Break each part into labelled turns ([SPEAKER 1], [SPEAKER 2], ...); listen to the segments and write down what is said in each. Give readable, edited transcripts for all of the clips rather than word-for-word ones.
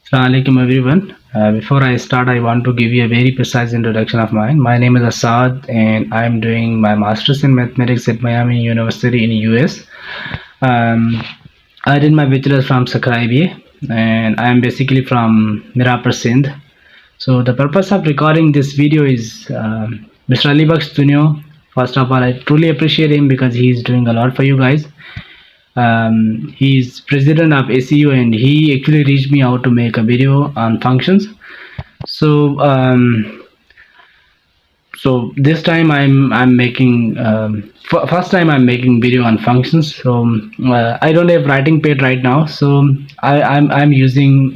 [SPEAKER 1] Assalamualaikum everyone. Before I start, I want to give you a very precise introduction of mine. My name is Asad, and I am doing my master's in mathematics at Miami University in US. Um, I did my bachelor's from Sakhra IBA, and I am basically from Mirapur, Sindh. So the purpose of recording this video is Mr. Ali Baksh Dunio. First of all, I truly appreciate him because he is doing a lot for you guys. He's president of ACU, and he actually reached me out to make a video on functions. So this time I'm making first time I'm making video on functions. So I don't have writing pad right now, so I'm using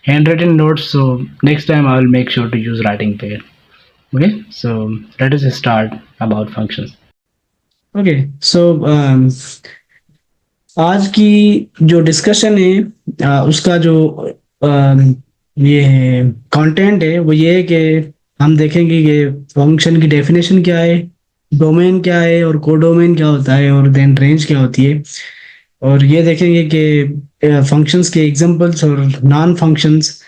[SPEAKER 1] handwritten notes. So next time I will make sure to use writing pad. Okay, so let us start about functions.
[SPEAKER 2] Okay, so आज की जो discussion है उसका जो ये content है वो ये है कि हम देखेंगे कि फंक्शन की डेफिनेशन क्या है, डोमेन क्या है और कोडोमेन क्या होता है और देन रेंज क्या होती है, और ये देखेंगे कि फंक्शंस के एग्जांपल्स और नॉन फंक्शंस,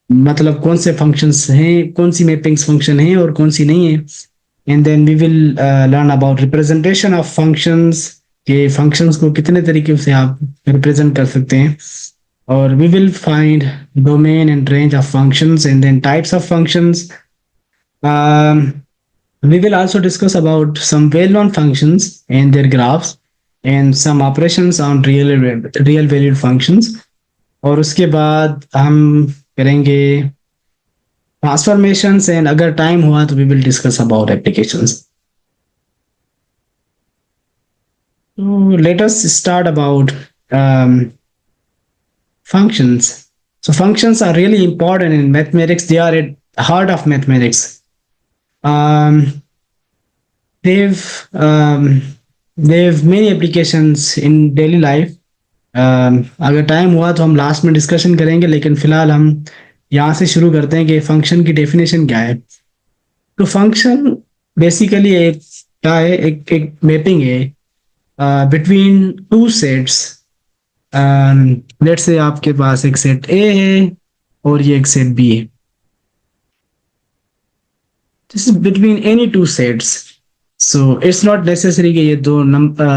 [SPEAKER 2] मतलब कौन से फंक्शंस हैं, कौन सी मैपिंग्स फंक्शन हैं और कौन सी नहीं है, and then we will learn about representation of functions, के फंक्शंस को कितने तरीके से आप रिप्रेजेंट कर सकते हैं, और we will find domain and range of functions and then types of functions. We will also discuss about some well-known functions and their graphs and some operations on real valued functions. और उसके बाद हम करेंगे transformations, and अगर time हुआ तो we will discuss about applications. So let us start about functions. So functions are really important in mathematics. They are at the heart of mathematics. They've many applications in daily life. अगर time हुआ तो हम last में discussion करेंगे, लेकिन फिलहाल हम यहाँ से शुरू करते हैं कि फंक्शन की डेफिनेशन क्या है. तो फंक्शन बेसिकली क्या है, एक मैपिंग है between two sets. Let's say आपके पास एक सेट ए है और ये एक सेट बी है. This is between any two sets. So it's not necessary कि ये दो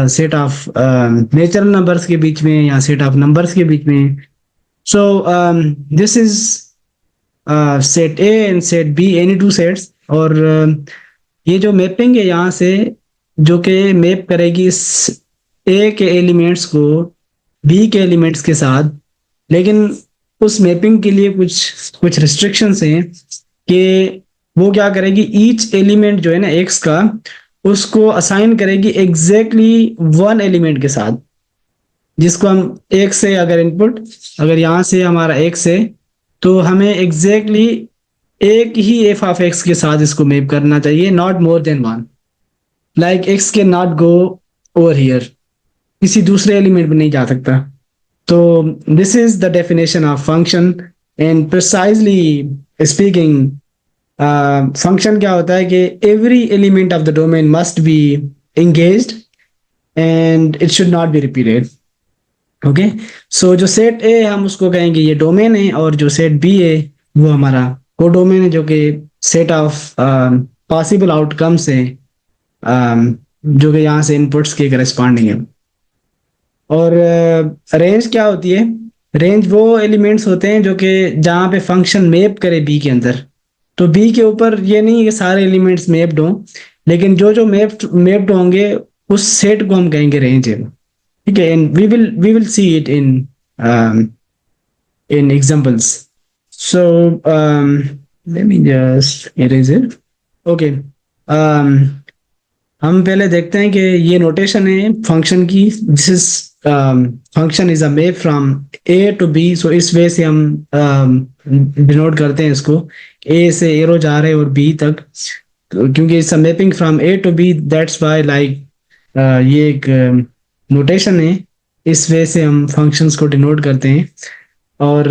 [SPEAKER 2] सेट ऑफ नेचुरल नंबर्स के बीच में या सेट ऑफ नंबर्स के बीच में. So this is set A and set B, any two sets. और ये जो मैपिंग है यहाँ से, जो कि मैप करेगी ए के एलिमेंट्स को बी के एलिमेंट्स के साथ, लेकिन उस मैपिंग के लिए कुछ रिस्ट्रिक्शंस हैं कि वो क्या करेगी, ईच एलिमेंट जो है ना एक्स का, उसको असाइन करेगी एग्जैक्टली वन एलिमेंट के साथ, जिसको हम एक्स से अगर इनपुट, अगर यहाँ से हमारा एक्स है तो हमें एग्जैक्टली एक ही एफ ऑफ एक्स के साथ इसको मैप करना चाहिए, not more than one. Like X can not go over here, किसी दूसरे एलिमेंट में नहीं जा सकता. तो this is the definition of function. And precisely speaking, function क्या होता है कि every element of the domain must be engaged and it should not be repeated. Okay, so जो सेट ए हम उसको कहेंगे ये डोमेन है, और जो सेट बी है वो हमारा कोडोमेन है, जो कि सेट ऑफ पॉसिबल आउटकम्स है, जो कि यहाँ से इनपुट्स के करस्पॉन्डिंग है. और रेंज क्या होती है, रेंज वो एलिमेंट्स होते हैं जो कि जहाँ पे फंक्शन मैप करे बी के अंदर. तो बी के ऊपर ये नहीं कि सारे एलिमेंट्स मैप्ड हों, लेकिन जो मैप्ड होंगे उस सेट को हम कहेंगे रेंज है. ठीक है, and we will see it in examples. So let me just erase it. Okay, हम पहले देखते हैं कि ये नोटेशन है फंक्शन की. This is function is a map from A to B. So इस वे से हम डिनोट करते हैं इसको, ए से एरो जा रहे और बी तक, क्योंकि it's a mapping from A to B. That's why like ये एक नोटेशन है, इस वे से हम फंक्शंस को डिनोट करते हैं. और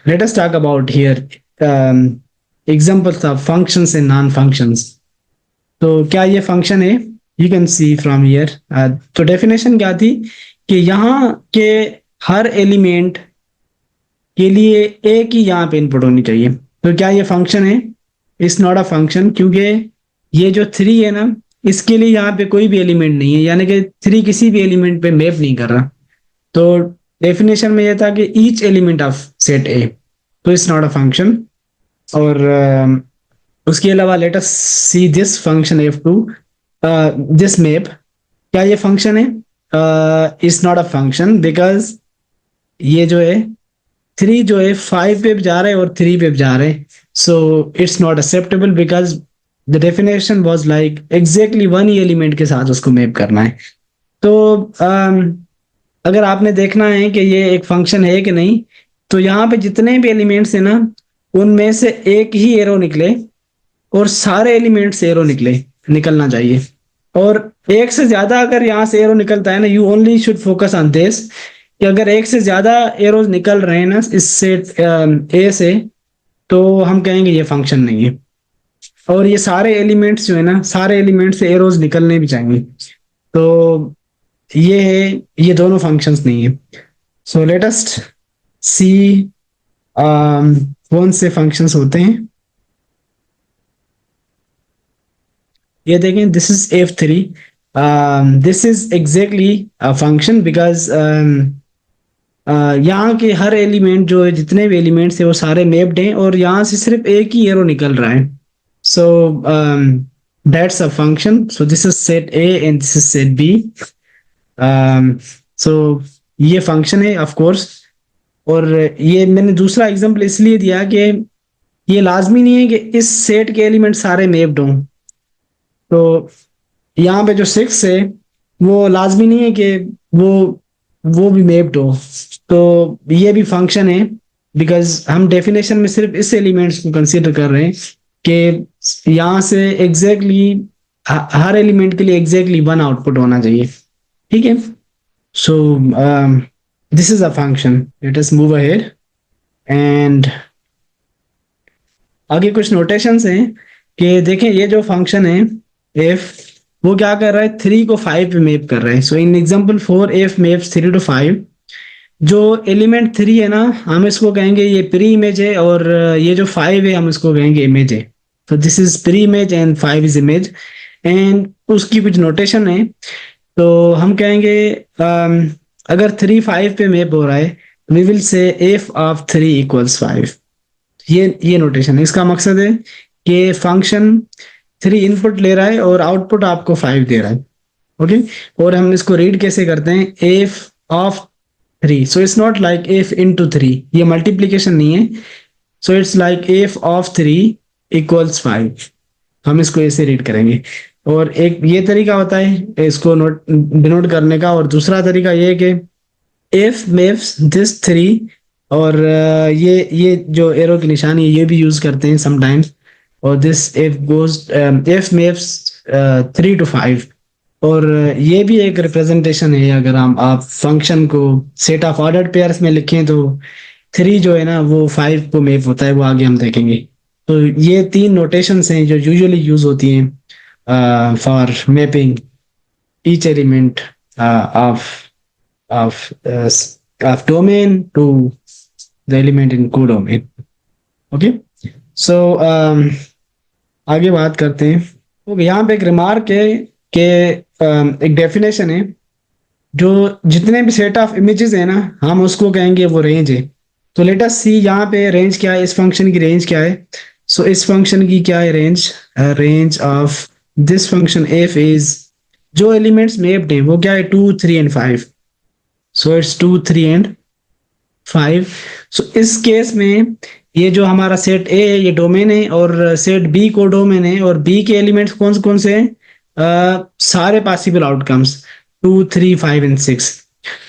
[SPEAKER 2] late us talk about here examples of functions and non functions. तो क्या ये फंक्शन है, you can see from here. तो डेफिनेशन क्या थी कि यहाँ के हर एलिमेंट के लिए एक ही यहाँ पे इनपुट होनी चाहिए। तो क्या ये फंक्शन है? इट्स नॉट अ फंक्शन, क्योंकि ये जो 3 है ना, इसके लिए यहाँ पे कोई भी एलिमेंट नहीं है, यानी कि 3 किसी भी एलिमेंट पे मैप नहीं कर रहा। तो डेफिनेशन में ये था कि ईच एलिमेंट ऑफ सेट ए, तो इट्स नॉट अ फंक्शन। और उसके अलावा let us see this function f2, this map, क्या ये फंक्शन है? It's not a function, because ये जो है 3 जो है 5 पे जा रहे हैं और 3 पे जा रहे हैं, so it's not acceptable, because the definition was like exactly one he element के साथ उसको मैप करना है। तो अगर आपने देखना है कि ये एक फंक्शन है कि नहीं, तो यहाँ पे जितने भी एलिमेंट्स है ना, उनमें से एक ही एरो निकले और सारे एलिमेंट्स एरो निकलना चाहिए। और एक से ज्यादा अगर यहाँ से एरो निकलता है ना, you only should focus on this, कि अगर एक से ज्यादा एरोज निकल रहे हैं ना इस सेट ए से, तो हम कहेंगे ये फंक्शन नहीं है। और ये सारे एलिमेंट्स जो है ना, सारे एलिमेंट्स से एरोज निकलने भी चाहिए। तो ये है, ये दोनों फंक्शंस नहीं है। सो लेट अस सी कौन से फंक्शंस होते हैं। ये देखें, this is f3, this is exactly a function, because यहाँ के हर एलिमेंट जो है, जितने भी एलिमेंट्स है वो सारे मैप्ड हैं और यहाँ से सिर्फ एक ही एरो निकल रहा है। So that's a function. So this is set A and this is set B. So ये फंक्शन है ऑफ कोर्स। और ये मैंने दूसरा एग्जांपल इसलिए दिया कि ये लाजमी नहीं है कि इस सेट के एलिमेंट सारे मैप्ड हों। तो यहाँ पे जो 6 है वो लाजमी नहीं है कि वो वो भी मैप्ड हो। तो ये भी फंक्शन है, बिकॉज हम डेफिनेशन में सिर्फ इस एलिमेंट्स को कंसीडर कर रहे हैं कि यहाँ से एग्जैक्टली हर एलिमेंट के लिए एग्जैक्टली वन आउटपुट होना चाहिए। ठीक है। सो this is a function. Late us move ahead and आगे कुछ नोटेशंस हैं कि देखें, ये जो फंक्शन है एफ, वो क्या कर रहा है? 3 को 5 पे मैप कर रहा है। सो इन एग्जांपल 4 एफ मैप्स 3 to 5। जो एलिमेंट 3 है ना, हम इसको कहेंगे ये प्री इमेज है, और ये जो 5 है हम इसको कहेंगे इमेज है। तो this is pre image and 5 is image. And उसकी कुछ नोटेशन है। तो हम कहेंगे अगर 3 5 पे मैप हो रहा है, we will say f of 3 equals 5। ये नोटेशन है। इसका मकसद है कि फंक्शन 3 इनपुट ले रहा है और आउटपुट आपको 5 दे रहा है। ओके। और हम इसको रीड कैसे करते हैं? F of 3। So it's not like F into 3, ये मल्टीप्लीकेशन नहीं है। सो it's like F of 3 equals 5। हम इसको ऐसे रीड करेंगे। और एक ये तरीका होता है इसको नोट डिनोट करने का, और दूसरा तरीका ये है कि एफ मैप्स दिस 3, और ये जो एरो की निशानी है ये भी यूज करते हैं समटाइम्स। और this F goes F maps 3 to 5। और ये भी एक रिप्रेजेंटेशन है। अगर हम आप फंक्शन को सेट ऑफ ऑर्डर्ड पेयर्स में लिखें तो 3 जो है ना वो 5 को मैप होता है, वो आगे हम देखेंगे। तो ये 3 नोटेशंस हैं जो यूजुअली यूज होती हैं for mapping each element of uh, of domain to the element in codomain. Okay, so आगे बात करते हैं। तो यहाँ पे एक रिमार्क है कि एक डेफिनेशन है, जो जितने भी सेट ऑफ इमेजेस है ना, हम उसको कहेंगे वो रेंज है। तो लेट अस सी यहाँ पे रेंज क्या है, इस फंक्शन की रेंज क्या है। सो इस फंक्शन की क्या है range? Range of this function F is, जो एलिमेंट्स मैप्ड हैं वो क्या है? 2 3 and 5। So it's 2 3 and 5। सो इस केस में ये जो हमारा सेट ए है ये डोमेन है, और सेट बी को डोमेन है, और बी के एलिमेंट्स कौन कौन से हैं? सारे possible outcomes 2 3 5 and 6।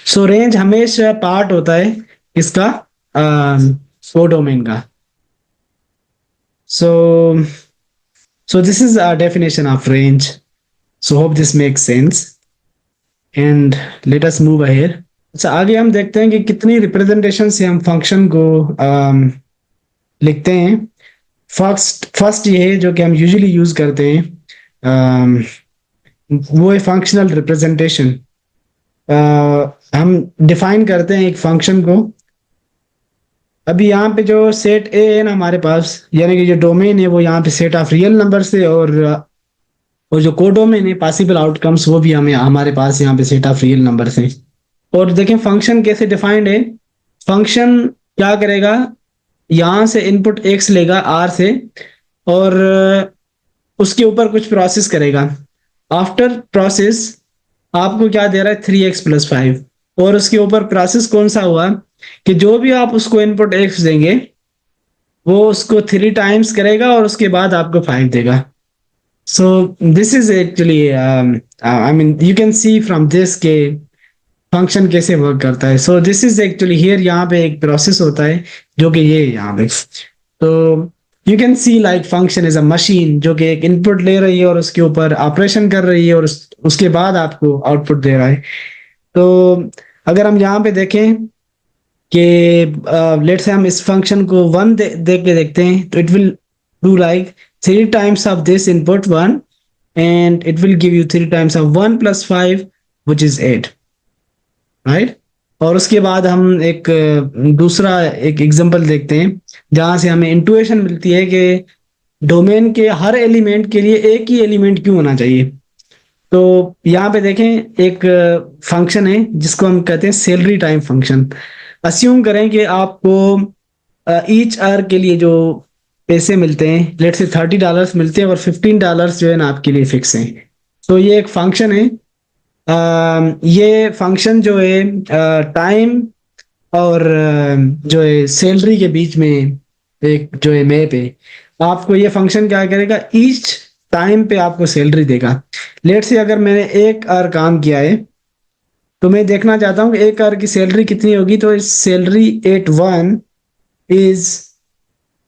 [SPEAKER 2] So range हमेशा पार्ट होता है इसका को डोमेन का। सो this is a definition of range. So hope this makes sense and let us move ahead. अच्छा, आगे हम देखते हैं कि कितनी रिप्रेजेंटेशन से हम फंक्शन को लिखते हैं। फर्स्ट ये है जो कि हम यूजुअली यूज करते हैं, वो है फंक्शनल रिप्रेजेंटेशन। हम डिफाइन करते हैं एक फंक्शन को अभी यहाँ पे जो सेट ए है ना हमारे पास, यानी कि जो डोमेन है वो यहाँ पे सेट ऑफ रियल नंबर से, और जो कोडोमेन है पॉसिबल आउटकम्स, वो भी हमें हमारे पास यहाँ पे सेट ऑफ रियल नंबर से। और देखें फंक्शन कैसे डिफाइंड है। फंक्शन क्या करेगा, यहाँ से इनपुट एक्स लेगा आर से, और उसके ऊपर कुछ प्रोसेस करेगा। आफ्टर प्रोसेस आपको क्या दे रहा है, 3x+5। और उसके ऊपर प्रोसेस कौन सा हुआ कि जो भी आप उसको इनपुट एक्स देंगे वो उसको 3 टाइम्स करेगा और उसके बाद आपको 5 देगा। सो this is actually I mean you can see from this के फंक्शन कैसे वर्क करता है। सो दिस इज एक्चुअली हियर, यहाँ पे एक प्रोसेस होता है जो कि ये यहाँ पे। तो you can see like function is a machine जो कि एक इनपुट ले रही है और उसके ऊपर ऑपरेशन कर रही है, और उसके बाद आपको आउटपुट दे रहा है। तो अगर हम यहाँ पे देखें कि लेट्स से हम इस फंक्शन को 1 देख के देखते हैं, तो it will do like 3 times of this input 1, and it will give you 3 times of 1 + 5 which is 8, right. और उसके बाद हम एक दूसरा एक एग्जांपल देखते हैं जहां से हमें इंट्यूशन मिलती है कि डोमेन के हर एलिमेंट के लिए एक ही एलिमेंट क्यों होना चाहिए। तो यहाँ पे देखें एक फंक्शन है जिसको हम कहते हैं सैलरी टाइम फंक्शन। अस्यूम करें कि आपको ईच आवर के लिए जो पैसे मिलते हैं, लेट से $30 मिलते हैं, और $15 जो है ना आपके लिए फिक्स हैं। तो ये एक फंक्शन है। ये फंक्शन जो है टाइम और जो है सैलरी के बीच में एक जो है मैप है। आपको ये फंक्शन क्या करेगा, ईच टाइम पे आपको सैलरी देगा। लेट से अगर मैंने 1 आवर काम किया है, तो मैं देखना चाहता हूँ कि 1 आवर की सैलरी कितनी होगी। तो इस salary 81 is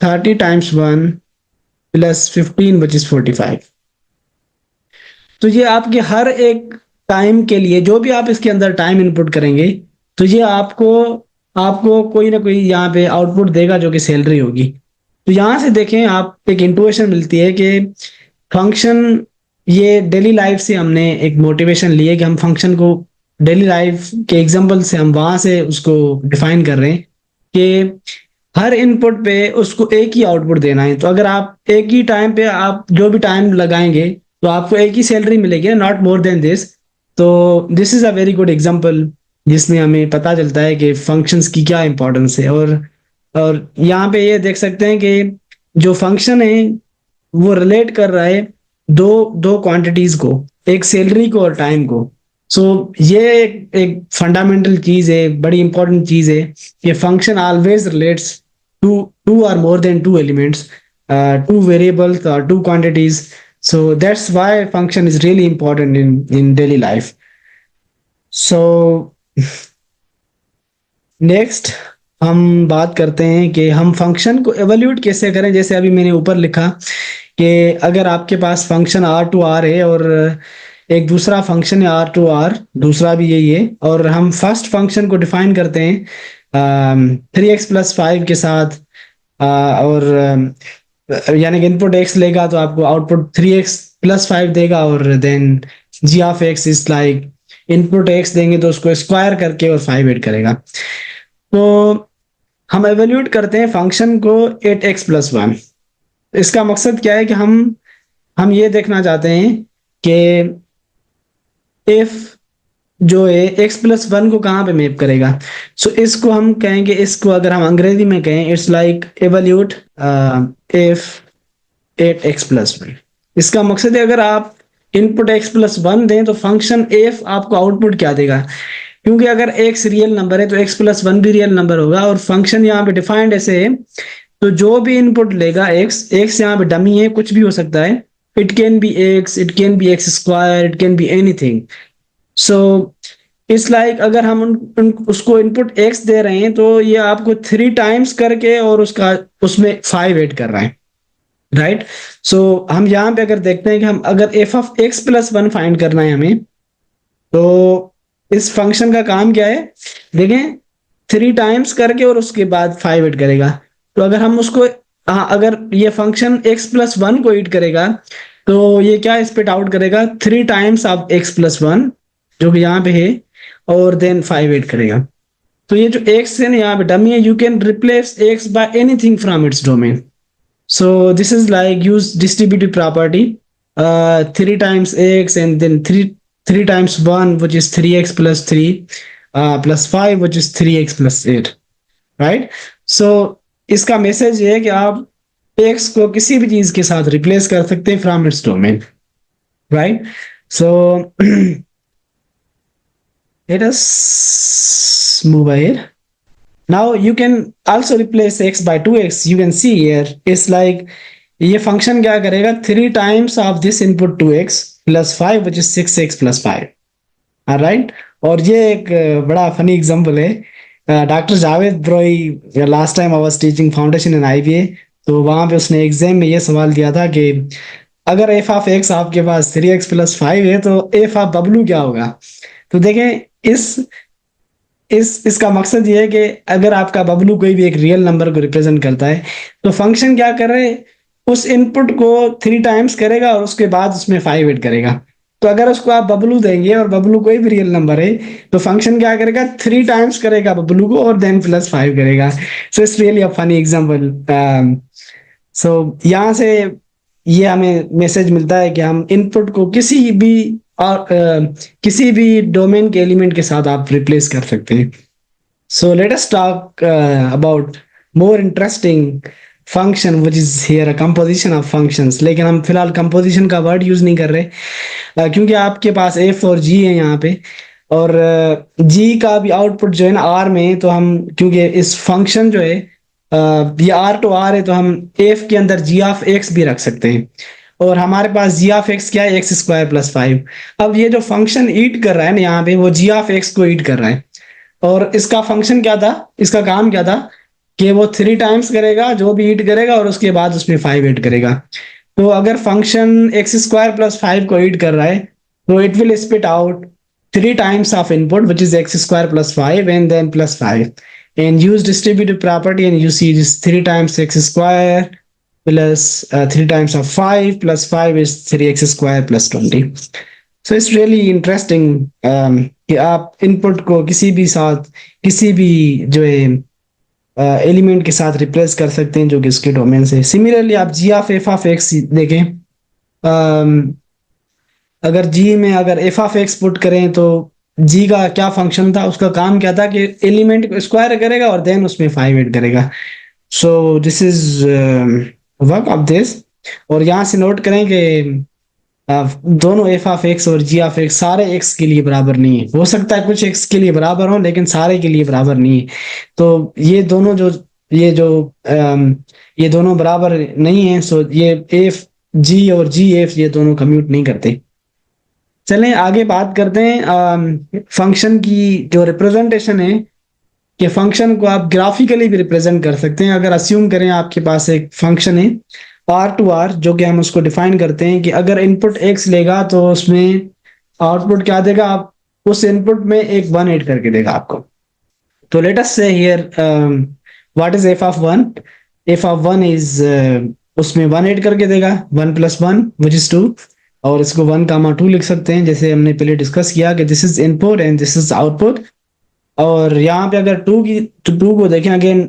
[SPEAKER 2] 30 times 1 + 15 which is 45। तो ये आपके हर एक टाइम के लिए जो भी आप इसके अंदर टाइम इनपुट करेंगे, तो ये आपको आपको कोई ना कोई यहाँ पे आउटपुट देगा जो कि सैलरी होगी। तो यहाँ से देखें आप, एक इंट्यूशन मिलती है कि फंक्शन, ये डेली लाइफ से हमने एक मोटिवेशन ली है कि हम फंक्शन को डेली लाइफ के एग्जांपल से हम वहां से उसको डिफाइन कर रहे हैं कि हर इनपुट पे उसको एक ही आउटपुट देना है। तो अगर आप एक ही टाइम पे आप जो भी टाइम लगाएंगे तो आपको एक ही सैलरी मिलेगी, नॉट मोर देन दिस। तो this is a very good example जिसमें हमें पता चलता है कि फंक्शंस की क्या इंपॉर्टेंस है। और यहाँ पे ये देख सकते हैं कि जो फंक्शन है वो रिलेट कर रहा है दो दो क्वांटिटीज को, एक सैलरी को और टाइम को। सो ये एक फंडामेंटल चीज है, बड़ी इंपॉर्टेंट चीज है। ये फंक्शन ऑलवेज रिलेट्स टू और more than two elements, two variables और two quantities. So that's why function is really important in daily life. So next हम बात करते हैं कि हम फंक्शन को एवल्यूट कैसे करें। जैसे अभी मैंने ऊपर लिखा कि अगर आपके पास फंक्शन R to R है और एक दूसरा फंक्शन है R to R, दूसरा भी यही है, और हम फर्स्ट फंक्शन को डिफाइन करते हैं 3x+5 के साथ, और यानी कि इनपुट x लेगा तो आपको आउटपुट 3x+5 देगा, और then g(x) is like input x देंगे तो उसको स्क्वायर करके और 5 ऐड करेगा। तो हम एवेल्यूट करते हैं फंक्शन को 8x+1। इसका मकसद क्या है कि हम ये देखना चाहते हैं कि if जो है x+1 को कहाँ पे मैप करेगा। सो इसको हम कहेंगे, इसको अगर हम अंग्रेजी में कहें, it's like evaluate if 8x+1। इसका मकसद है अगर आप इनपुट x+1 दें तो फंक्शन f आपको आउटपुट क्या देगा, क्योंकि अगर x रियल नंबर है तो x+1 भी रियल नंबर होगा। और फंक्शन यहाँ पे डिफाइंड ऐसे है, तो जो भी इनपुट लेगा x यहाँ पे डमी है, कुछ भी हो सकता है। It can be x, it can be x², it can be anything. So it's like अगर हम उसको इनपुट x दे रहे हैं तो ये आपको 3 टाइम्स करके और उसमें 5 ऐड कर रहा है, राइट। सो हम यहाँ पे अगर देखते हैं कि हम अगर f(x+1) फाइंड करना है हमें, तो इस फंक्शन का काम क्या है, देखें 3 टाइम्स करके और उसके बाद 5 ऐड करेगा। तो अगर हम उसको अगर ये फंक्शन x+1 को ईट करेगा तो ये क्या स्पिट आउट करेगा, 3 टाइम्स ऑफ x+1 जो कि यहाँ पे है, और देन 5 ऐड करेगा। तो ये जो x है ना यहाँ पे डमी है, you can replace x by anything from its domain. So this is like use distributive property, 3 times x and then 3 times 1 which is 3x plus 3 plus 5 which is 3x plus 8, right? So इसका message ये है कि आप x को किसी भी चीज के साथ रिप्लेस कर सकते हैं from its domain, right? So let us move ahead. Now you can also replace x by 2x. You can see here it's like ये फंक्शन क्या करेगा, 3 times of this input 2x plus 5 which is 6x plus 5. Right? और ये एक बड़ा funny example है. Doctor Javed Brohi last time I was teaching foundation in IBA, तो वहां पे उसने एग्जाम में ये सवाल दिया था कि अगर एफ ऑफ एक्स आपके पास 3x plus 5 है तो एफ ऑफ बबलू क्या होगा. तो देखें इसका मकसद ये है कि अगर आपका बबलू कोई भी एक रियल नंबर को रिप्रेजेंट करता है तो फंक्शन क्या कर रहे हैं, उस इनपुट को 3 टाइम्स करेगा और उसके बाद उसमें 5 ऐड करेगा. तो अगर उसको आप बबलू देंगे और बबलू कोई भी रियल नंबर है तो फंक्शन क्या करेगा, 3 टाइम्स करेगा बबलू को और देन प्लस 5 करेगा. So it's really a funny example. So यहाँ से ये हमें मैसेज मिलता है कि हम इनपुट को किसी भी डोमेन के एलिमेंट के साथ आप रिप्लेस कर सकते हैं. सो let us talk about more interesting function which is here a composition of functions. लेकिन हम फिलहाल कंपोजिशन का वर्ड यूज नहीं कर रहे क्योंकि आपके पास एफ और जी है यहाँ पे, और जी का भी आउटपुट जो है ना आर में है, तो हम क्योंकि इस फंक्शन जो है ये आर टू आर है तो हम एफ के अंदर जी ऑफ एक्स भी रख सकते हैं. और हमारे पास जी ऑफ एक्स क्या है, एक्स स्क्वायर प्लस 5. अब ये जो फंक्शन ईट कर रहा है ना यहाँ पे, वो जी ऑफ एक्स को ईट कर रहा है. और इसका फंक्शन क्या था, इसका काम क्या था कि वो 3 टाइम्स करेगा जो भी ईट करेगा और उसके बाद उसमें 5 ऐड करेगा. तो अगर फंक्शन एक्स स्क्वायर प्लस 5 को ईट कर रहा है तो it will spit out 3 times of input which is x square plus 5 and then plus 5, and use distributive property and you see this 3 times x square plus 3 times of 5 plus 5 is 3x square plus 20. So it's really interesting कि आप input को किसी भी जो है element के साथ replace कर सकते हैं जो कि इसके डोमेन से. सिमिलरली आप जी ऑफ एफ ऑफ एक्स देखें, अगर जी में अगर एफ ऑफ एक्स पुट करें तो जी का क्या फंक्शन था, उसका काम क्या था कि एलिमेंट को स्क्वायर करेगा और देन उसमें 5 ऐड करेगा. सो this is work of this. और यहाँ से नोट करें कि दोनों एफ ऑफ एक्स और जी ऑफ एक्स सारे एक्स के लिए बराबर नहीं है. हो सकता है कुछ एक्स के लिए बराबर हो लेकिन सारे के लिए बराबर नहीं है. तो ये दोनों बराबर नहीं है. सो ये एफ जी और जी एफ ये दोनों कम्यूट नहीं करते. चलें आगे बात करते हैं फंक्शन की जो रिप्रेजेंटेशन है, कि फंक्शन को आप ग्राफिकली भी रिप्रेजेंट कर सकते हैं. अगर अस्यूम करें आपके पास एक फंक्शन है आर टू आर, जो कि हम उसको डिफाइन करते हैं कि अगर इनपुट एक्स लेगा तो उसमें आउटपुट क्या देगा, आप उस इनपुट में एक 1 ऐड करके देगा आपको. तो लेट अस से here what is F of 1. F of 1 is उसमें 1 ऐड करके देगा, 1 plus 1 which is 2, और इसको 1, 2 लिख सकते हैं जैसे हमने पहले डिस्कस किया कि this is input and this is output. और यहाँ पे अगर 2 को देखें अगेन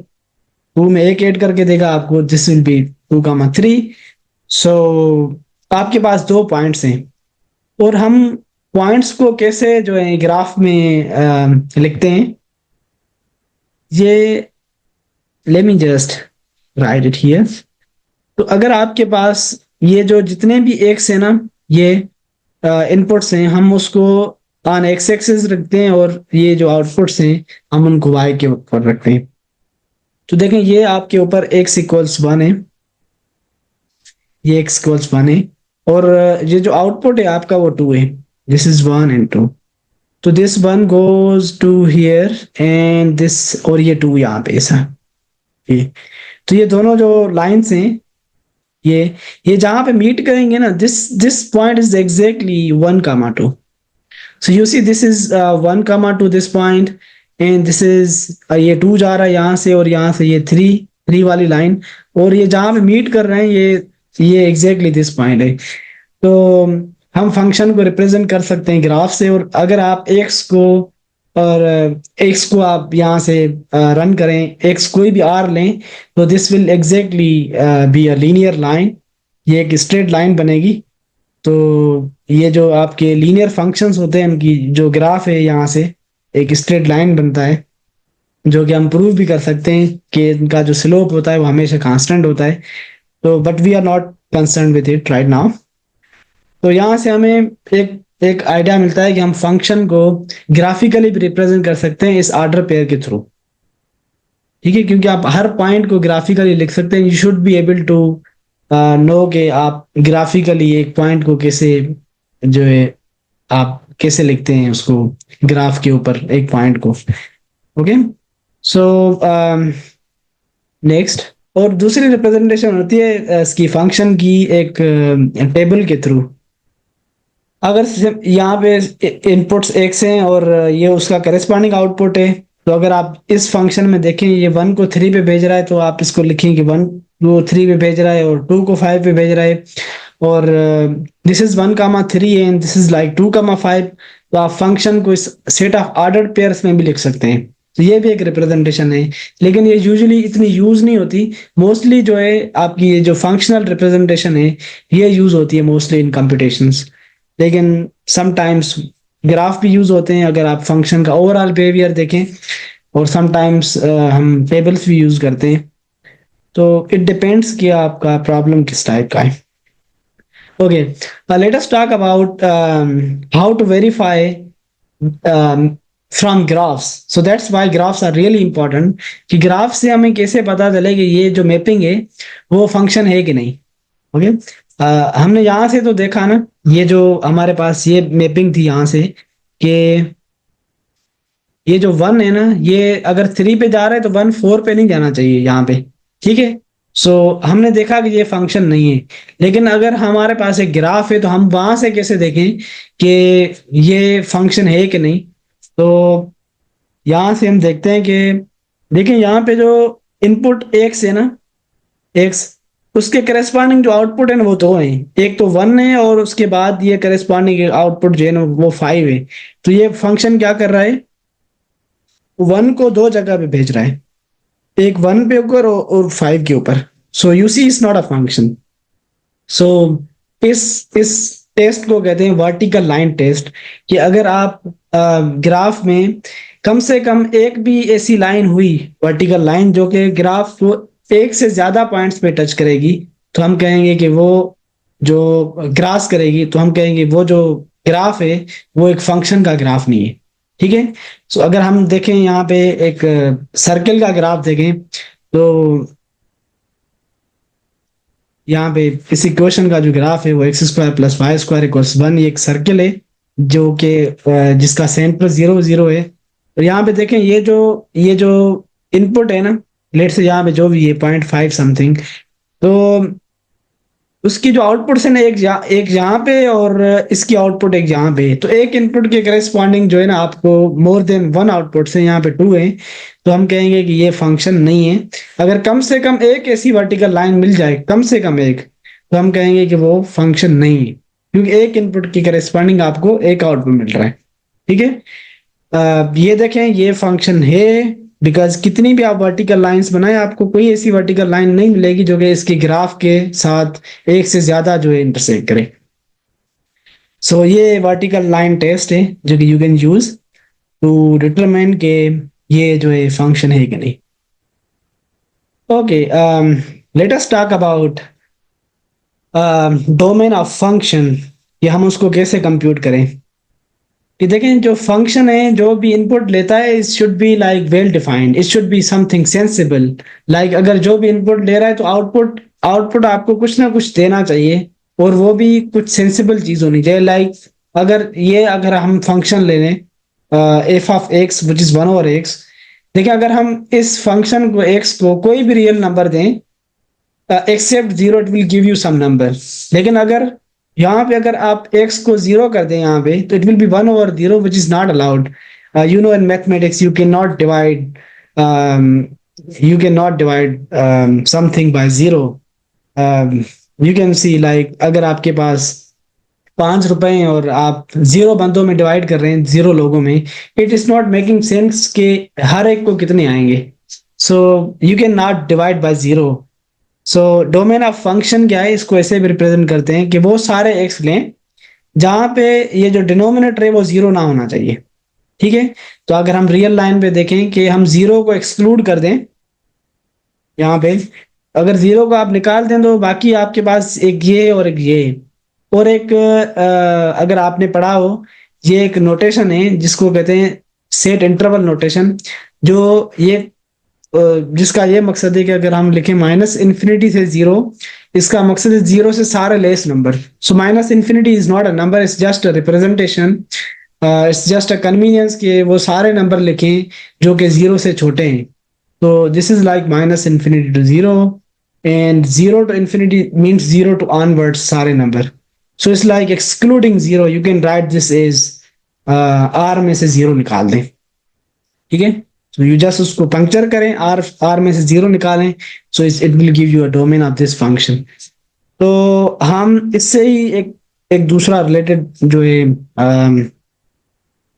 [SPEAKER 2] 2 में 1 ऐड करके देगा आपको, दिस विल बी 2, 3. सो आपके पास 2 पॉइंट्स हैं और हम पॉइंट्स को कैसे जो है ग्राफ में लिखते हैं, ये late me just right it here. तो अगर आपके पास ये जो जितने भी एक्स है ना, ये इनपुट्स हैं, हम उसको ऑन एक्स एक्सिस रखते हैं और ये जो आउटपुट्स हैं हम उनको वाई के ऊपर रखते हैं. तो देखें ये आपके ऊपर x इक्वल्स 1 है, ये x इक्वल्स 1 है, और ये जो आउटपुट है आपका वो 2 है. This is 1 and 2. तो this 1 goes to here and this, और ये 2 यहाँ पे ऐसा. तो ये दोनों जो लाइंस हैं ये जहां पे मीट करेंगे ना, this point is exactly 1, 2. So you see this is 1, 2 this point, and this is ये 2 जा रहा है यहाँ से और यहाँ से ये 3 वाली लाइन, और ये जहां पे मीट कर रहे हैं ये एग्जैक्टली दिस पॉइंट है. तो हम फंक्शन को रिप्रेजेंट कर सकते हैं ग्राफ से. और अगर आप एक्स को और एक्स को आप यहाँ से रन करें, एक्स कोई भी आर लें, तो this will exactly be a linear line, ये एक स्ट्रेट लाइन बनेगी। तो ये जो आपके लीनियर फंक्शंस होते हैं उनकी जो ग्राफ है यहाँ से एक स्ट्रेट लाइन बनता है, जो कि हम प्रूव भी कर सकते हैं कि इनका जो स्लोप होता है वो हमेशा कांस्टेंट होता है। तो but we are not concern with it right now. तो यहाँ से हमें एक एक आइडिया मिलता है कि हम फंक्शन को ग्राफिकली भी रिप्रेजेंट कर सकते हैं इस ऑर्डर पेयर के थ्रू। ठीक है, क्योंकि आप हर पॉइंट को ग्राफिकली लिख सकते हैं। You should be able to know कि आप ग्राफिकली एक पॉइंट को कैसे जो है आप कैसे लिखते हैं उसको ग्राफ के ऊपर एक पॉइंट को। ओके, सो नेक्स्ट, और दूसरी रिप्रेजेंटेशन होती है इसकी फंक्शन की एक टेबल के थ्रू। अगर यहाँ पे इनपुट्स एक्स हैं और ये उसका करेस्पॉन्डिंग आउटपुट है, तो अगर आप इस फंक्शन में देखें ये 1 को 3 पे भेज रहा है, तो आप इसको लिखें कि 1 को 3 पे भेज रहा है और 2 को 5 पे भेज रहा है, और this is 1,3 and this is like 2,5। तो आप फंक्शन को इस सेट ऑफ ऑर्डर्ड पेयर्स में भी लिख सकते हैं। तो ये भी एक रिप्रेजेंटेशन है, लेकिन ये यूजुअली इतनी यूज नहीं होती। मोस्टली जो है आपकी ये जो फंक्शनल रिप्रेजेंटेशन है ये यूज होती है मोस्टली इन कंप्यूटेशंस, लेकिन समटाइम्स ग्राफ भी यूज होते हैं अगर आप फंक्शन का ओवरऑल बिहेवियर देखें, और समटाइम्स हम टेबल्स भी यूज करते हैं। तो इट डिपेंड्स कि आपका प्रॉब्लम किस टाइप का है। Okay, let us talk about how to verify from graphs. So that's why graphs are really important, कि ग्राफ से हमें कैसे पता चले कि ये जो मैपिंग है वो फंक्शन है कि नहीं। ओके, हमने यहाँ से तो देखा ना, ये जो हमारे पास ये मैपिंग थी यहाँ से, कि ये जो 1 है ना, ये अगर 3 पे जा रहा है तो 1 4 पे नहीं जाना चाहिए यहाँ पे। ठीक है, सो हमने देखा कि ये फंक्शन नहीं है। लेकिन अगर हमारे पास एक ग्राफ है तो हम वहां से कैसे देखें कि ये फंक्शन है कि नहीं। तो यहाँ से हम देखते हैं कि देखिए यहाँ पे जो इनपुट एक्स है ना, एक्स, उसके करेस्पॉन्डिंग जो आउटपुट है ना वो दो है, एक तो 1 है और उसके बाद ये करेस्पॉन्डिंग आउटपुट जो है ना वो 5 है। तो ये फंक्शन क्या कर रहा है, 1 को दो जगह पे भेज रहा है, एक 1 पे ऊपर और 5 के ऊपर। So you see is not a function. So इस टेस्ट को कहते हैं वर्टिकल लाइन टेस्ट, कि अगर आप ग्राफ में कम से कम एक भी ऐसी लाइन हुई, वर्टिकल लाइन, जो कि ग्राफ को एक से ज्यादा पॉइंट्स पे टच करेगी, तो हम कहेंगे कि वो जो ग्रास करेगी, तो हम कहेंगे वो जो ग्राफ है वो एक फंक्शन का ग्राफ नहीं है। ठीक है, सो अगर हम देखें यहाँ पे एक सर्कल का ग्राफ देखें, तो यहाँ पे इस इक्वेशन का जो ग्राफ है वो x² + y² = 1, ये एक सर्कल है जो कि जिसका सेंटर 0 0 है। और यहाँ पे देखें ये जो इनपुट है ना, लेट से यहाँ पे जो भी है 0.5 समथिंग, तो उसकी जो आउटपुट है ना, एक यहाँ पे और इसकी आउटपुट एक यहाँ पे, तो एक इनपुट के करेस्पॉन्डिंग जो है ना आपको मोर देन 1 आउटपुट से यहाँ पे 2 है, तो हम कहेंगे कि ये फंक्शन नहीं है। अगर कम से कम एक ऐसी वर्टिकल लाइन मिल जाए, कम से कम एक, तो हम कहेंगे कि वो फंक्शन नहीं है, क्योंकि एक इनपुट की करेस्पॉन्डिंग आपको एक आउटपुट मिल रहा है। ठीक है, ये देखें ये फंक्शन है, बिकॉज कितनी भी आप वर्टिकल लाइंस बनाए आपको कोई ऐसी वर्टिकल लाइन नहीं मिलेगी जो कि इसके ग्राफ के साथ एक से ज्यादा जो है इंटरसेक्ट करे। सो ये वर्टिकल लाइन टेस्ट है जो कि you can use to determine के ये जो है फंक्शन है कि नहीं। Okay, let us talk about domain of function, ये हम उसको कैसे कंप्यूट करें। कि देखें जो फंक्शन है, जो भी इनपुट लेता है, it should be like well defined, it should be something sensible. Like अगर जो भी इनपुट ले रहा है तो आउटपुट आउटपुट आपको कुछ ना कुछ देना चाहिए, और वो भी कुछ सेंसिबल चीज होनी चाहिए। लाइक अगर हम फंक्शन ले लें F of X which is 1/x, देखिए अगर हम इस फंक्शन को एक्स को कोई भी रियल नंबर दें except 0, it will give you some number. लेकिन अगर यहाँ पे अगर आप x को 0 कर दें यहाँ पे, तो it will B 1/0 which is not allowed. You know in mathematics you can not divide something bye 0। You can see like अगर आपके पास ₹5 हैं और आप 0 बंदों में डिवाइड कर रहे हैं, 0 लोगों में, it is not making sense कि हर एक को कितने आएंगे। So you can not divide by 0। So domain of function क्या है, इसको ऐसे भी रिप्रेजेंट करते हैं कि वो सारे एक्स लें जहां पे ये जो डिनोमिनेटर है वो 0 ना होना चाहिए। ठीक है, तो अगर हम रियल लाइन पे देखें कि हम 0 को एक्सक्लूड कर दें, यहाँ पे अगर 0 को आप निकाल दें तो बाकी आपके पास एक ये और एक ये और एक अगर आपने पढ़ा हो, ये एक नोटेशन है जिसको कहते हैं सेट इंटरवल नोटेशन, जो ये जिसका ये मकसद है कि अगर हम लिखें -∞ से 0, इसका मकसद है 0 से सारे less number. So -∞ is not a number, it's just a representation, it's just a convenience कि वो सारे नंबर लिखें जो कि 0 से छोटे हैं। तो this is like -∞ to 0 and 0 to infinity means 0 to onwards सारे नंबर। So it's like excluding 0, you can write this as r में से 0 निकाल दें। ठीक है, तो यू जस्ट उसको पंक्चर करें, r में से 0 निकालें, so it will give you a domain of this function. तो हम इससे ही एक एक दूसरा रिलेटेड जो है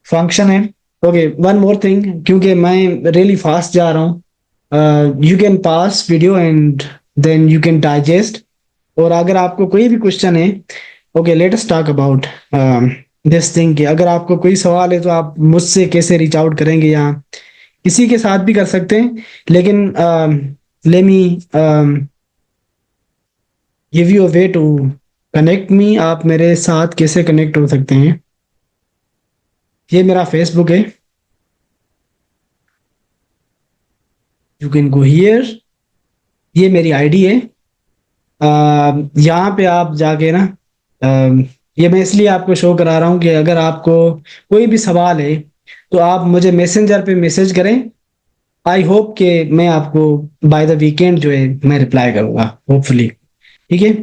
[SPEAKER 2] फंक्शन है। ओके, वन मोर थिंग, क्योंकि मैं रियली फास्ट जा रहा हूँ, you can pass video and then you can digest, और अगर आपको कोई भी क्वेश्चन है, okay let us talk about this thing कि अगर आपको कोई सवाल है तो आप मुझसे कैसे रीच आउट करेंगे, या किसी के साथ भी कर सकते हैं, लेकिन let me give you a way to connect me. आप मेरे साथ कैसे कनेक्ट हो सकते हैं, ये मेरा फेसबुक है, यू कैन गो हियर, ये मेरी आईडी है। यहाँ पे आप जाके ना, ये मैं इसलिए आपको शो करा रहा हूँ कि अगर आपको कोई भी सवाल है तो आप मुझे मैसेंजर पे मैसेज करें। आई होप कि मैं आपको बाय द वीकेंड जो है मैं रिप्लाई करूँगा, होपफुली। ठीक है,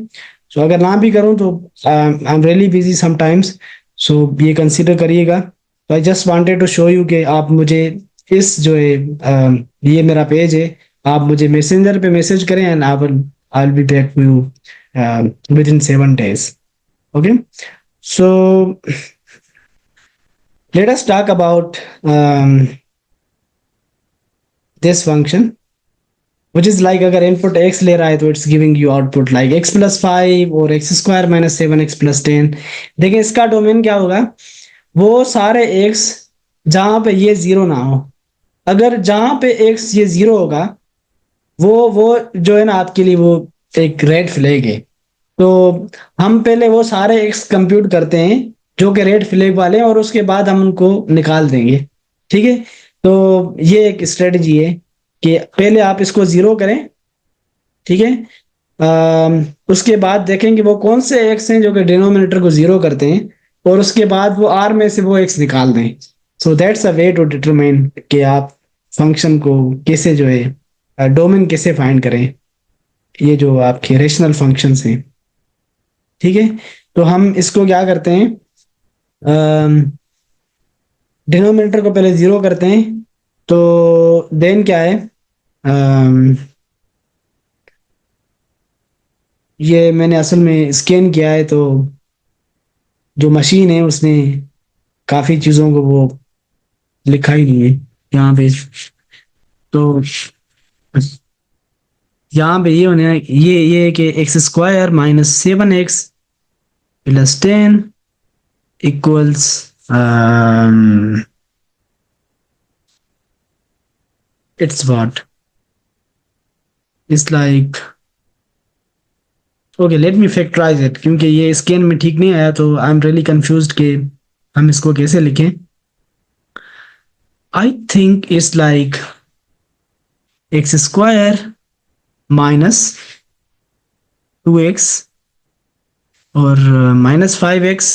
[SPEAKER 2] सो अगर ना भी करूँ तो I am really busy sometimes, so ये कंसिडर करिएगा। तो I just wanted to show you कि आप मुझे इस जो है ये मेरा पेज है, आप मुझे मैसेंजर पे मैसेज करें and I will be back to you within 7 days। Okay, so let us talk about this function which is like अगर इनपुट x ले रहा है तो it's giving you output like x+5 और x² - 7x + 10। देखिए इसका domain क्या होगा, वो सारे x जहां पे ये 0 ना हो। अगर जहां पे x ये 0 होगा, वो जो है ना आपके लिए वो एक रेड फ्लैग है। तो हम पहले वो सारे x कंप्यूट करते हैं जो कि रेड फ्लैग वाले हैं, और उसके बाद हम उनको निकाल देंगे। ठीक है, तो ये एक स्ट्रेटजी है कि पहले आप इसको 0 करें। ठीक है, उसके बाद देखेंगे वो कौन से एक्स हैं जो कि डिनोमिनेटर को 0 करते हैं, और उसके बाद वो r में से वो x निकाल दें। So that's a way to determine कि आप फंक्शन को कैसे जो है डोमेन कैसे फाइंड करें, ये जो आपके रेशनल फंक्शंस हैं। ठीक है, तो हम इसको क्या करते हैं, डिनोमिनेटर को पहले 0 करते हैं, तो देन क्या है, ये मैंने असल में स्कैन किया है, तो जो मशीन है उसने काफी चीजों को वो लिखा ही नहीं है यहाँ पे। तो यहाँ पे ये होने ये कि x² - 7x + 10 equals it's what, it's like okay let me factorise it, क्योंकि ये स्कैन में ठीक नहीं आया, तो आई एम रियली कंफ्यूज्ड कि हम इसको कैसे लिखें। I think it's like x² - 2x और -5x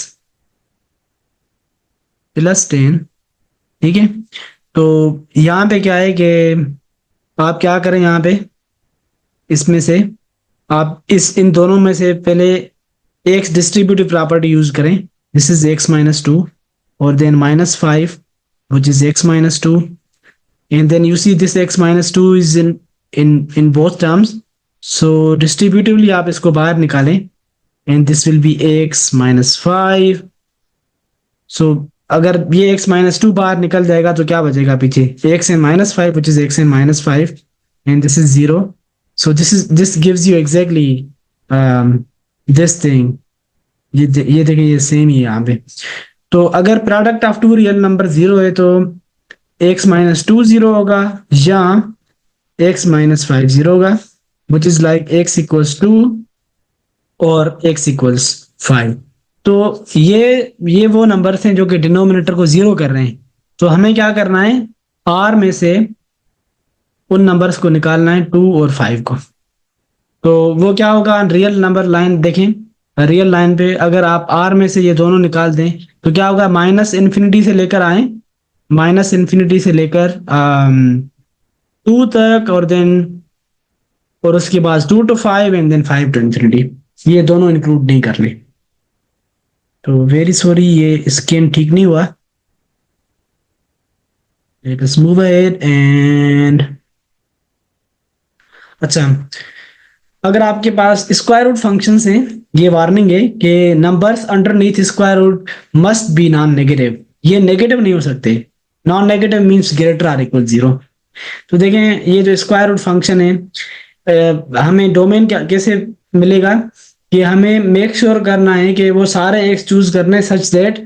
[SPEAKER 2] + 10। ठीक है, तो यहाँ पे क्या है कि आप क्या करें, यहाँ पे इसमें से आप इन दोनों में से पहले x डिस्ट्रीब्यूटिव प्रॉपर्टी यूज करें, दिस इज x - 2 और then -5 which is x - 2, and then you see this x - 2 is in both terms, so distributively आप इसको बाहर निकालें, and this will be x minus 5. सो अगर ये x माइनस 2 बाहर निकल जाएगा तो क्या बचेगा पीछे, x and minus 5 which is x and minus 5 and this is 0. So this gives you exactly this thing. ये देखिए ये सेम ही है यहाँ पे. तो अगर product of two real number 0 है तो x माइनस 2 0 होगा या x माइनस 5 0 होगा, विच इज लाइक x इक्वल्स 2 और x इक्वल्स 5. तो ये वो नंबर्स हैं जो कि डिनोमिनेटर को 0 कर रहे हैं. तो हमें क्या करना है, r में से उन नंबर्स को निकालना है 2 और 5 को. तो वो क्या होगा, रियल नंबर लाइन देखें, रियल लाइन पे अगर आप r में से ये दोनों निकाल दें तो क्या होगा, माइनस इन्फिनिटी से लेकर आए, माइनस इन्फिनिटी से लेकर 2 तक और उसके बाद 2 to 5 and then 5 to infinity. ये दोनों इंक्लूड नहीं कर ले. तो वेरी सॉरी ये स्कैन ठीक नहीं हुआ. लेट्स मूव अहेड एंड अच्छा, अगर आपके पास स्क्वायर रूट फंक्शंस हैं, ये वार्निंग है कि numbers underneath square root must be non negative. ये नेगेटिव नहीं हो सकते. Non negative means greater or equal 0. तो देखें ये जो स्क्वायर रूट फंक्शन है, हमें डोमेन कैसे मिलेगा कि हमें मेक श्योर करना है कि वो सारे एक्स चूज करने such that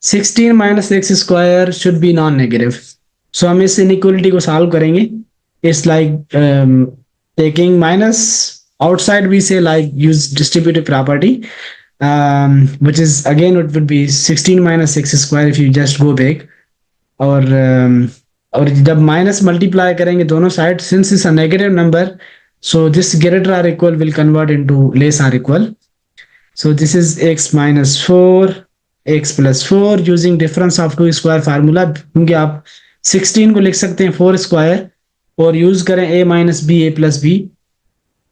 [SPEAKER 2] 16 minus X square should be non negative. So हम इस इनइक्वालिटी को सॉल्व करेंगे. It's like taking minus outside, we say like use distributive property, which is again it would be 16 minus x square if you just go back. और जब minus multiply करेंगे दोनों side, since is a negative number, so this greater or equal will convert into less or equal. So this is x minus 4 x plus 4 using difference of two square formula, क्योंकि आप 16 को लिख सकते हैं 4 square और use करें a minus b a plus b.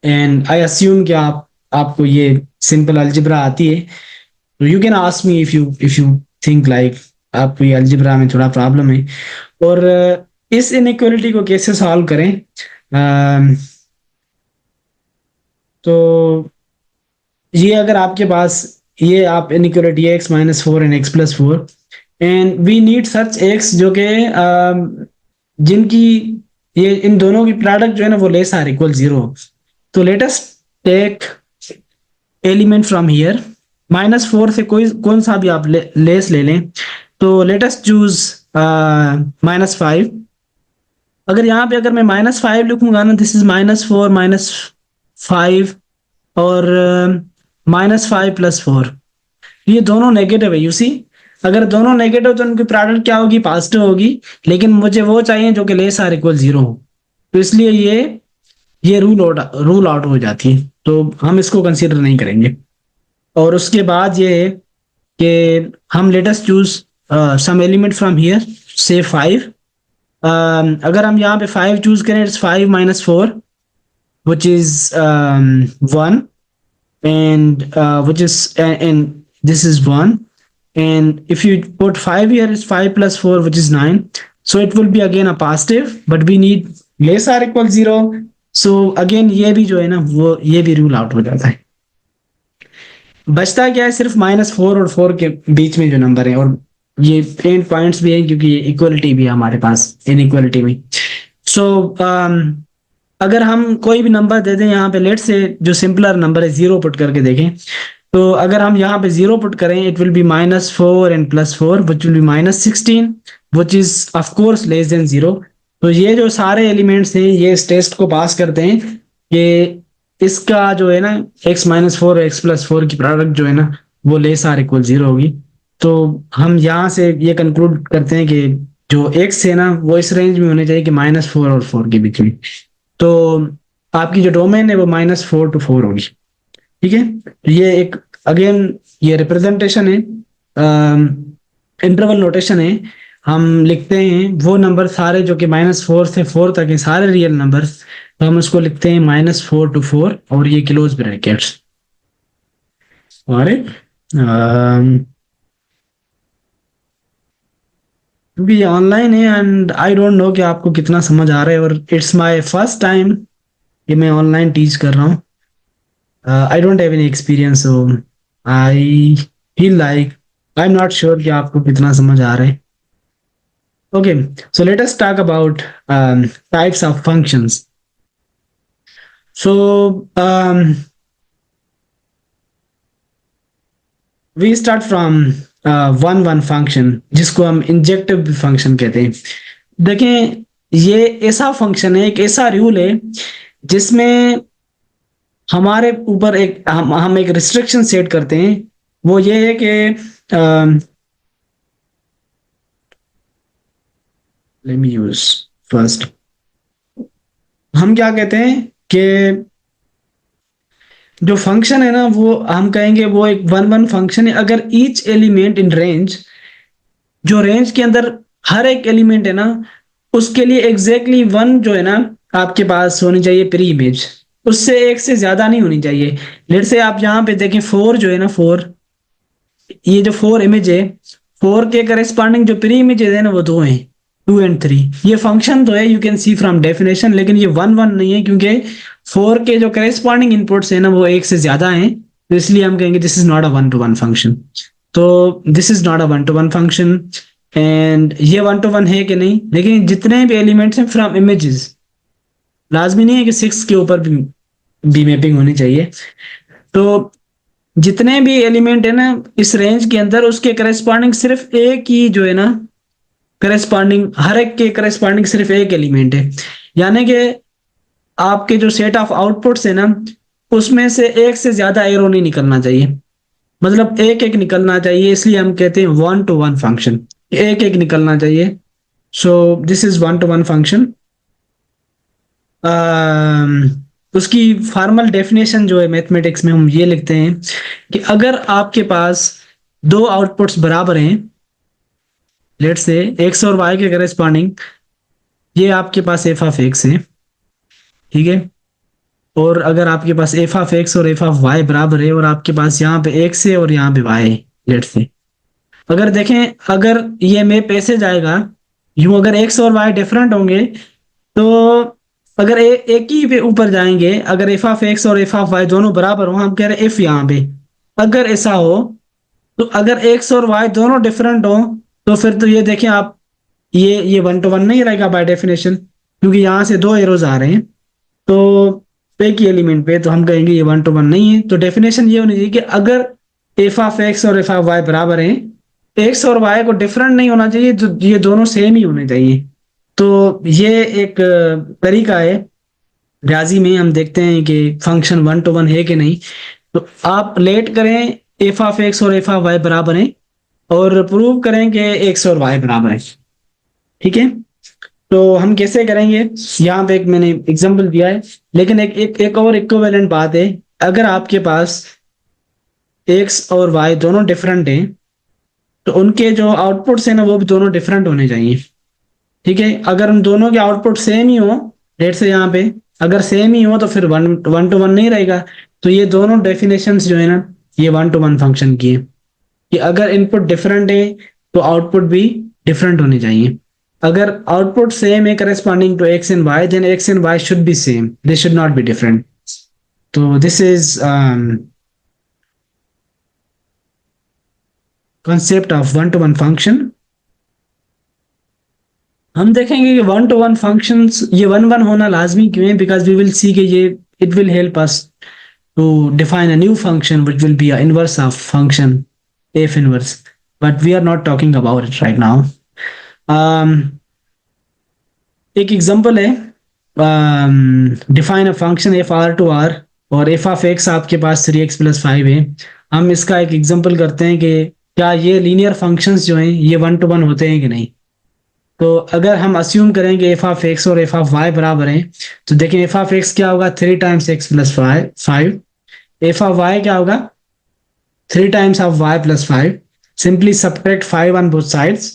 [SPEAKER 2] And I assume कि आपको ये सिंपल अलजेब्रा आती है. तो you can ask me if you think like आपको ये अलजेब्रा में थोड़ा प्रॉब्लम है. और इस इनइक्वालिटी को कैसे सॉल्व करें, तो ये अगर आपके पास ये आप inequality x minus 4 and x plus 4 and we need such x जो कि जिनकी ये इन दोनों की प्रोडक्ट जो है ना वो लेस आर इक्वल 0. तो let us take element from here. Minus 4 से कौन सा भी आप लेस ले लें. तो लेट अस चूज माइनस 5. अगर यहाँ पे अगर मैं माइनस 5 लिखूंगा ना, दिस इज माइनस 4 माइनस 5 और माइनस 5 प्लस 4, ये दोनों नेगेटिव है. यू सी, अगर दोनों नेगेटिव तो उनकी प्रोडक्ट क्या होगी, पॉजिटिव होगी. लेकिन मुझे वो चाहिए जो कि लेस आर इक्वल 0 हो. तो इसलिए ये रूल आउट हो जाती है. तो हम इसको कंसीडर नहीं करेंगे. और उसके बाद ये है कि हम let us choose some element from here, say 5. अगर हम यहाँ पे 5 चूज करें, it's 5 minus 4 which is 1 and which is and this is 1. And if you put 5 here, it's 5 plus 4, which is 9. So it will be again a positive, but we need less or equal 0. So again ये भी जो है ना वो ये भी rule out हो जाता है. बचता क्या है, सिर्फ माइनस 4 और 4 के बीच में जो नंबर है, और ये एंड पॉइंट्स भी हैं क्योंकि ये इक्वलिटी भी है हमारे पास इनइक्वालिटी में. सो अगर हम कोई भी नंबर दे दें यहाँ पे, लेट से जो सिंपलर नंबर है 0 पुट करके देखें. तो अगर हम यहाँ पे 0 पुट करें, it will B minus 4 and plus 4 which will be minus 16 which is of course less than 0. तो ये जो सारे एलिमेंट्स हैं ये इस टेस्ट को पास करते हैं कि इसका जो है ना x माइनस 4 एक्स प्लस 4 की प्रोडक्ट जो है ना वो लेस आर इक्वल 0 होगी. तो हम यहाँ से ये कंक्लूड करते हैं कि जो x है ना वो इस रेंज में होने चाहिए कि माइनस 4 और 4 के बीच में. तो आपकी जो डोमेन है वो माइनस 4 to 4 होगी. ठीक है, ये एक अगेन ये रिप्रेजेंटेशन है, इंटरवल नोटेशन है. हम लिखते हैं वो नंबर सारे जो कि माइनस 4 से 4 तक हैं, सारे रियल नंबर, तो हम उसको लिखते हैं माइनस 4 to 4 और ये क्लोज ब्रैकेट्स. ऑलराइट, क्योंकि ये ऑनलाइन है एंड आई डोंट नो कि आपको कितना समझ आ रहा है, और इट्स माय फर्स्ट टाइम कि मैं ऑनलाइन टीच कर रहा हूँ. I don't have any experience, so I feel like I am not sure कि आपको कितना समझ आ रहा है. Okay, so let us talk about types of functions. So we start from one function जिसको हम इंजेक्टिव फंक्शन कहते हैं. देखें, ये ऐसा फंक्शन है, एक ऐसा रूल है जिसमें हमारे ऊपर हम एक रिस्ट्रिक्शन सेट करते हैं. वो ये है कि लेट मी यूज फर्स्ट. हम क्या कहते हैं कि जो फंक्शन है ना, वो हम कहेंगे वो एक वन फंक्शन है अगर ईच एलिमेंट इन रेंज, जो रेंज के अंदर हर एक एलिमेंट है ना, उसके लिए एग्जैक्टली वन जो है ना आपके पास होनी चाहिए प्री इमेज, उससे एक से ज्यादा नहीं होनी चाहिए. लेट से आप यहाँ पे देखें 4 जो है ना, 4, ये जो 4 इमेज है, 4 के करस्पॉन्डिंग जो प्री इमेजेस है ना वो 2 हैं, 2 and 3. ये फंक्शन तो है, you can see from definition, लेकिन ये वन नहीं है क्योंकि 4 के जो करस्पॉन्डिंग इनपुट्स है ना वो एक से ज्यादा हैं, तो इसलिए हम कहेंगे this is not a one to one function. तो this is not a one to one function. And ये वन टू वन है कि नहीं, लेकिन जितने भी एलिमेंट्स हैं फ्रॉम इमेजेस, लाजमी नहीं है कि 6 के ऊपर भी मैपिंग होनी चाहिए. तो जितने भी एलिमेंट है ना इस रेंज के अंदर, उसके करस्पॉन्डिंग सिर्फ एक ही जो है ना करस्पॉन्डिंग, हर एक के करस्पॉन्डिंग सिर्फ एक एलिमेंट है. यानी कि आपके जो सेट ऑफ आउटपुट्स है ना, उसमें से एक से ज्यादा एरो नहीं निकलना चाहिए, मतलब एक एक निकलना चाहिए, इसलिए हम कहते हैं वन टू वन फंक्शन, एक एक निकलना चाहिए. सो this is one to one function. उसकी फॉर्मल डेफिनेशन जो है मैथमेटिक्स में हम ये लिखते हैं कि अगर आपके पास दो आउटपुट्स बराबर हैं, लेट से एक्स और वाई के करस्पॉन्डिंग, ये आपके पास एफ ऑफ एक्स है, ठीक है, और अगर आपके पास एफ ऑफ एक्स और एफ ऑफ वाई बराबर है और आपके पास यहाँ पे एक्स है और यहाँ पे वाई है, लेट से अगर देखें, अगर ये मैप ऐसे जाएगा यूं, अगर एक्स और वाई डिफरेंट होंगे तो अगर एक ही पे ऊपर जाएंगे, अगर एफ ऑफ एक्स और एफ ऑफ वाई दोनों बराबर हो, हम कह रहे हैं एफ यहाँ पे, अगर ऐसा हो तो अगर एक्स और वाई दोनों डिफरेंट हो तो फिर तो ये देखें आप, ये वन टू वन नहीं रहेगा बाय डेफिनेशन, क्योंकि यहाँ से दो एरोज आ रहे हैं तो एक ही एलिमेंट पे, तो हम कहेंगे ये वन टू वन नहीं है. तो डेफिनेशन ये होनी चाहिए कि अगर एफ ऑफ एक्स और एफ ऑफ वाई बराबर हैं, एक्स और वाई को डिफरेंट नहीं होना चाहिए, जो ये दोनों सेम ही होने चाहिए. तो ये एक तरीका है, रियाजी में हम देखते हैं कि फंक्शन वन टू वन है कि नहीं. तो आप लेट करें एफ ऑफ एक्स और एफ ऑफ वाई बराबर हैं और प्रूव करें कि एक्स और वाई बराबर है, ठीक है. तो हम कैसे करेंगे, यहाँ पे एक मैंने एग्जांपल दिया है, लेकिन एक और इक्विवेलेंट बात है, अगर आपके पास एक्स और वाई दोनों डिफरेंट हैं तो उनके जो आउटपुट्स हैं ना वो भी दोनों डिफरेंट होने चाहिए, ठीक है. अगर उन दोनों के आउटपुट सेम ही हो, लेट से यहाँ पे अगर सेम ही हो तो फिर वन टू वन नहीं रहेगा. तो ये दोनों डेफिनेशंस जो है ना ये वन टू वन फंक्शन की है कि अगर इनपुट डिफरेंट है तो आउटपुट भी डिफरेंट होने चाहिए. अगर आउटपुट सेम है corresponding to X and Y, then X and Y should be same, they should not be different. तो this is concept of one to one function. हम देखेंगे कि वन टू वन फंक्शंस ये one one होना लाजमी क्यों है, because we will सी कि ये it will help us to define a new function which will be an inverse of function f inverse, but we are not talking about it right now. एक example है, define a function f r to r और f of x आपके पास 3x + 5 है. हम इसका एक example करते हैं कि क्या ये लीनियर फंक्शंस जो हैं ये वन टू वन होते हैं कि नहीं. तो अगर हम अस्यूम करें कि f of x और f of y बराबर हैं, तो देखें f of x क्या होगा, 3 times x + 5, f of y क्या होगा, 3 times of y + 5. Simply subtract 5 on both sides.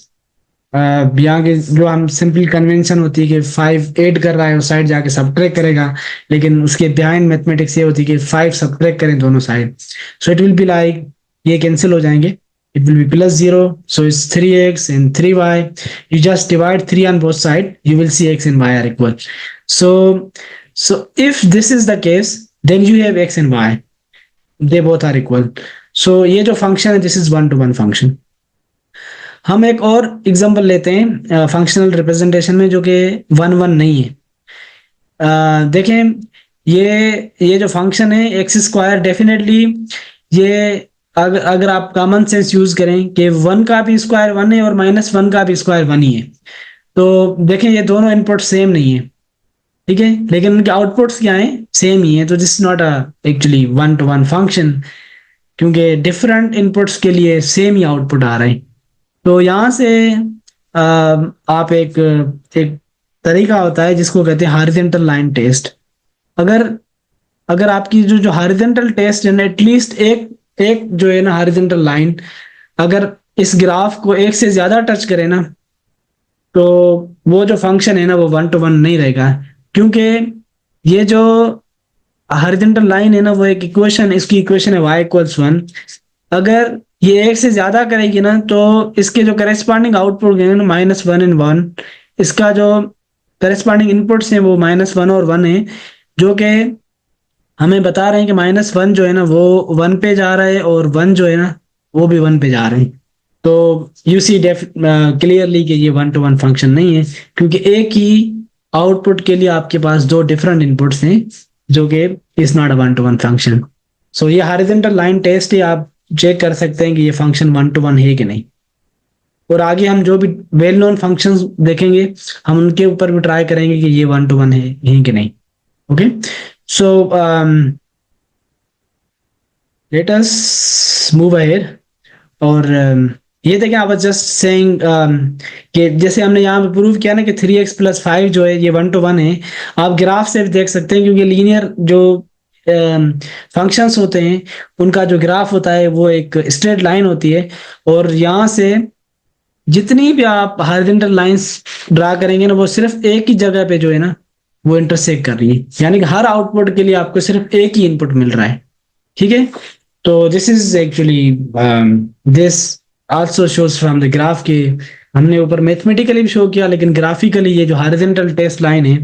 [SPEAKER 2] यहाँ के जो हम सिंपल कन्वेंशन होती है कि 5 ऐड कर रहा है उस साइड जाके सब्ट्रैक्ट करेगा, लेकिन उसके बिहाइंड मैथमेटिक्स ये होती है कि 5 सब्ट्रैक्ट करें दोनों side. So it will be like, ये कैंसिल हो जाएंगे, it will be +0, so it's 3x and 3y. You just divide 3 on both sides, you will see x and y are equal. So if this is the case, then you have x and y, they both are equal. सो ये जो function है this is one to one function. हम एक और example लेते हैं functional representation में जो कि वन वन नहीं है। देखें ये जो फंक्शन है एक्स स्क्वायर डेफिनेटली ये अगर आप कॉमन सेंस यूज करें कि वन का भी स्क्वायर वन है और माइनस वन का भी स्क्वायर वन ही है, तो देखें ये दोनों इनपुट सेम नहीं है, ठीक है, लेकिन उनके आउटपुट्स क्या हैं, सेम ही है। तो this not a actually one to one function, क्योंकि डिफरेंट इनपुट्स के लिए सेम ही आउटपुट आ रहा है। तो यहाँ से आप एक एक तरीका होता है जिसको कहते हैं हॉरिजॉन्टल लाइन टेस्ट। अगर अगर आपकी जो हॉरिजॉन्टल टेस्ट है ना, एटलीस्ट एक एक जो है ना हॉरिजॉन्टल लाइन अगर इस ग्राफ को एक से ज्यादा टच करे ना, तो वो जो फंक्शन है ना वो वन टू वन नहीं रहेगा, क्योंकि ये जो हॉरिजॉन्टल लाइन है ना वो एक इक्वेशन, इसकी इक्वेशन है y इक्वल्स वन। अगर ये एक से ज्यादा करेगी ना तो इसके जो करेस्पॉन्डिंग आउटपुट है ना माइनस वन एंड वन, इसका जो करेस्पॉन्डिंग इनपुट्स हैं वो माइनस वन और वन है, जो कि हमें बता रहे हैं कि माइनस वन जो है ना वो वन पे जा रहा है और वन जो है ना वो भी वन पे जा रहे हैं। तो यू सी क्लियरली कि ये वन टू वन फंक्शन नहीं है, क्योंकि एक ही आउटपुट के लिए आपके पास दो डिफरेंट इनपुट्स हैं, जो कि is not a one to one function. So ये हॉरिजॉन्टल लाइन टेस्ट है, आप चेक कर सकते हैं कि ये फंक्शन वन टू वन है कि नहीं। और आगे हम जो भी वेल नोन फंक्शंस देखेंगे हम उनके ऊपर भी ट्राई करेंगे कि ये वन टू वन है कि नहीं। Okay, so let us move ahead. और ये देखें, आई वाज जस्ट सेइंग कि जैसे हमने यहाँ पे प्रूव किया ना कि 3x प्लस 5 जो है ये वन टू वन है। आप ग्राफ से भी देख सकते हैं, क्योंकि लीनियर जो फंक्शंस होते हैं उनका जो ग्राफ होता है वो एक स्ट्रेट लाइन होती है, और यहाँ से जितनी भी आप हॉरिजॉन्टल लाइंस ड्रा करेंगे ना वो सिर्फ एक ही जगह पे जो है ना वो इंटरसेक्ट कर रही है, यानी कि हर आउटपुट के लिए आपको सिर्फ एक ही इनपुट मिल रहा है, ठीक है। तो this is actually this also shows from the graph के हमने ऊपर मैथमेटिकली भी शो किया, लेकिन ग्राफिकली ये जो हॉरिजॉन्टल टेस्ट लाइन है,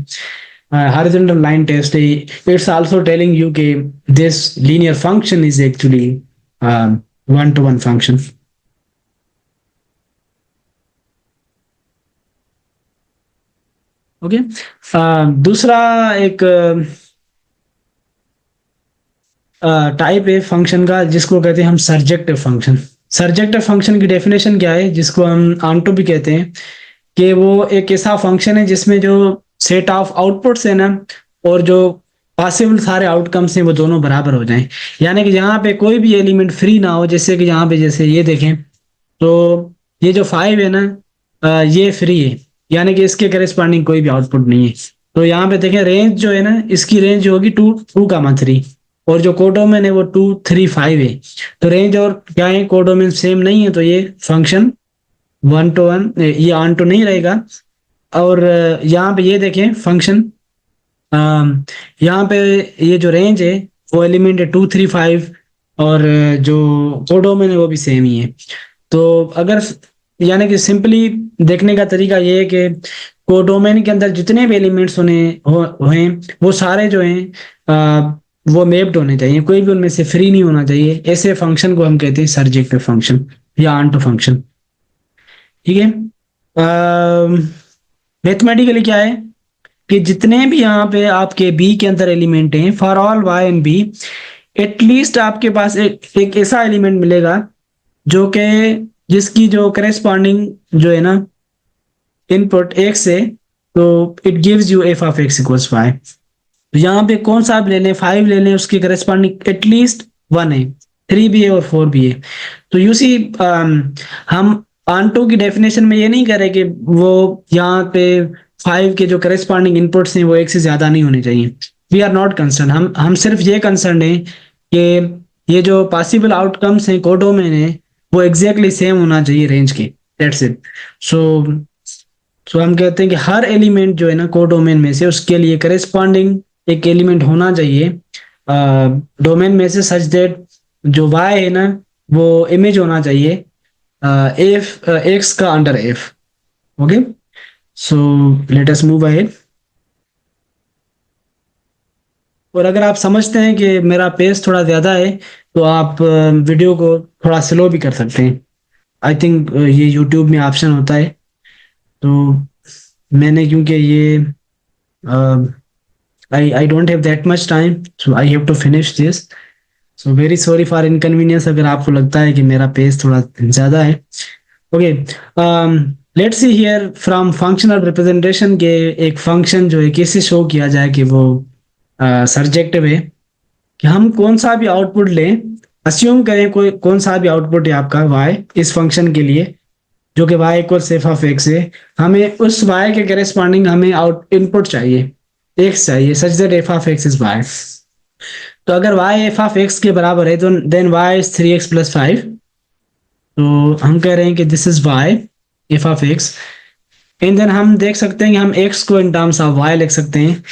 [SPEAKER 2] हॉरिजॉन्टल लाइन टेस्ट है, इट्स आल्सो टेलिंग यू कि this linear function is actually one to one function. Okay, दूसरा एक टाइप है फंक्शन का जिसको कहते हैं हम सरजेक्टिव फंक्शन। सरजेक्टिव फंक्शन की डेफिनेशन क्या है, जिसको हम आंटो भी कहते हैं, कि वो एक ऐसा फंक्शन है जिसमें जो सेट ऑफ आउटपुट्स है ना और जो पॉसिबल सारे आउटकम्स हैं वो दोनों बराबर हो जाएं, यानी कि यहाँ पे कोई भी एलिमेंट फ्री ना हो। जैसे कि यहाँ पे जैसे ये देखें तो ये जो 5 है ना ये फ्री है, यानी कि इसके करेस्पॉन्डिंग कोई भी आउटपुट नहीं है। तो यहाँ पे देखें रेंज जो है ना इसकी रेंज होगी 2 3, और जो कोडोमेन है वो 2 3 5 है। तो रेंज और क्या है, कोडोमेन सेम नहीं है, तो ये फंक्शन वन टू वन ये ऑन टू नहीं रहेगा। और यहाँ पे ये देखें फंक्शन, यहाँ पे ये जो रेंज है वो एलिमेंट है 2 3 5, और जो कोडोमेन है वो भी सेम ही है। तो अगर यानी कि सिंपली देखने का तरीका ये है कि कोडोमेन के अंदर जितने भी एलिमेंट्स हैं वो सारे जो हैं वो मैप्ड होने चाहिए, कोई भी उनमें से फ्री नहीं होना चाहिए। ऐसे फंक्शन को हम कहते हैं सरजेक्टिव फंक्शन या आंटो फंक्शन, ठीक है। मैथमेटिकली क्या है कि जितने भी यहाँ पे आपके बी के अंदर एलिमेंट हैं, for all y and b, at least आपके पास एक ऐसा एलिमेंट मिलेगा जो कि जिसकी जो करेस्पॉन्डिंग जो है ना इनपुट x से, तो it gives you f of x equals 5। तो यहाँ पे कौन सा आप ले लें, 5 ले लें, उसकी करेस्पॉन्डिंग एटलीस्ट 1 है, 3 भी है और 4 भी है। तो यू सी हम आंटो की डेफिनेशन में ये नहीं करें कि वो यहाँ पे 5 के जो करेस्पॉन्डिंग इनपुट्स हैं वो एक से ज्यादा नहीं होने चाहिए। वी आर नॉट कंसर्न, हम सिर्फ ये कंसर्न है कि ये जो पॉसिबल आउटकम्स हैं कोडोमेन है वो एग्जैक्टली सेम होना चाहिए रेंज के, दैट्स इट। सो हम कहते हैं कि हर एलिमेंट जो है ना कोडोमेन में से उसके लिए करेस्पॉन्डिंग एक एलिमेंट होना चाहिए डोमेन में से, सच दैट जो y है ना वो इमेज होना चाहिए f x का under f। Okay, so let us move ahead. और अगर आप समझते हैं कि मेरा पेस थोड़ा ज़्यादा है तो आप वीडियो को थोड़ा स्लो भी कर सकते हैं। आई थिंक ये यूट्यूब में ऑप्शन होता है। तो मैंने क्योंकि ये I don't have that much time, so I have to finish this. So very sorry for inconvenience अगर आपको लगता है कि मेरा पेस थोड़ा ज़्यादा है। Okay, let's see here from functional representation के एक फंक्शन जो है कैसे शो किया जाए कि वो सर्जेक्टिव है, कि हम कौन सा भी आउटपुट लें, अस्यूम करें कोई कौन सा भी आउटपुट है आपका y इस फंक्शन के लिए, जो कि y equals F of x है। हमें उस y के करेस्पॉन्डिंग हमें आउट इनपुट चाहिए, x चाहिए, such that F of x is y। तो अगर y एफ ऑफ एक्स के बराबर है तो then y is 3x plus 5। तो हम कह रहे हैं कि this is y f of x, and then हम देख सकते हैं कि हम x को इन टर्म्स ऑफ y लिख सकते हैं।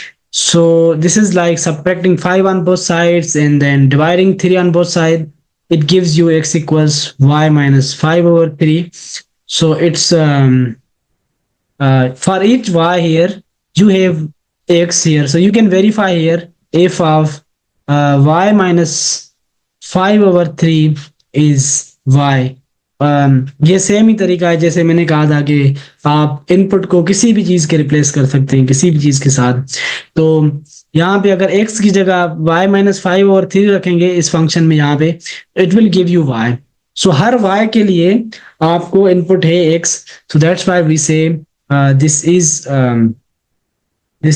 [SPEAKER 2] So this is like subtracting 5 on both sides and then dividing 3 on both sides. It gives you x equals y minus 5 over 3. So it's for each y here, you have x here. So you can verify here f of y minus 5 over 3 is y. ये same ही तरीका है जैसे मैंने कहा था कि आप input को किसी भी चीज के रिप्लेस कर सकते हैं किसी भी चीज के साथ। तो यहाँ पे अगर x की जगह y माइनस 5 और 3 रखेंगे इस फंक्शन में, यहाँ पे it will give you y। So हर y के लिए आपको इनपुट है x, so that's why we say this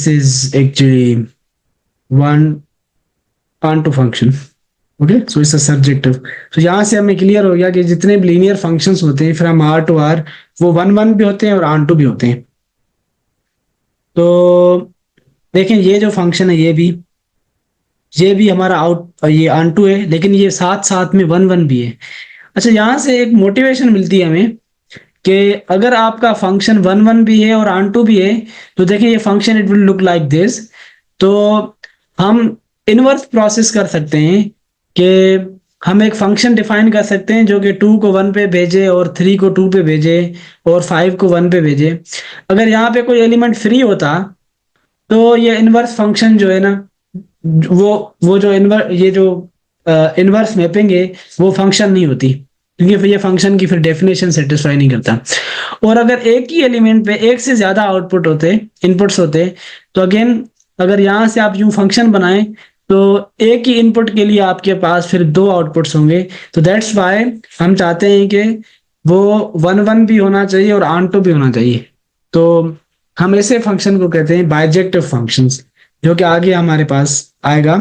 [SPEAKER 2] is actually one onto function. Okay, so it's a surjective. तो यहाँ से हमें क्लियर हो गया कि जितने भी लीनियर फंक्शंस होते हैं फ्रॉम आर टू आर, वो 1 भी होते हैं और ऑन टू भी होते हैं। तो देखें ये जो फंक्शन है ये भी हमारा ये ऑन टू है, लेकिन ये साथ साथ में 1 भी है। अच्छा, यहाँ से एक मोटिवेशन मिलती है हमें कि अगर आपका फंक्शन 1 भी है और ऑन टू भी है तो देखिए ये function it will look like this. तो हम इनवर्स प्रोसेस कर सकते हैं कि हम एक फंक्शन डिफाइन कर सकते हैं जो कि 2 को 1 पे भेजे और 3 को 2 पे भेजे और 5 को 1 पे भेजे। अगर यहाँ पे कोई एलिमेंट फ्री होता तो ये इनवर्स फंक्शन जो है ना, वो जो इनवर्स मैपिंग है वो फंक्शन नहीं होती, क्योंकि फिर ये फंक्शन की फिर डेफिनेशन सेटिस्फाई नहीं करता। और अगर एक ही एलिमेंट पे एक से ज्यादा इनपुट्स होते तो अगेन अगर यहाँ से आप यूं फंक्शन बनाएं तो एक ही इनपुट के लिए आपके पास फिर 2 आउटपुट्स होंगे। तो दैट्स वाई हम चाहते हैं कि वो 1 भी होना चाहिए और ऑन टू भी होना चाहिए। तो हम ऐसे फंक्शन को कहते हैं बाइजेक्टिव फंक्शंस, जो कि आगे हमारे पास आएगा।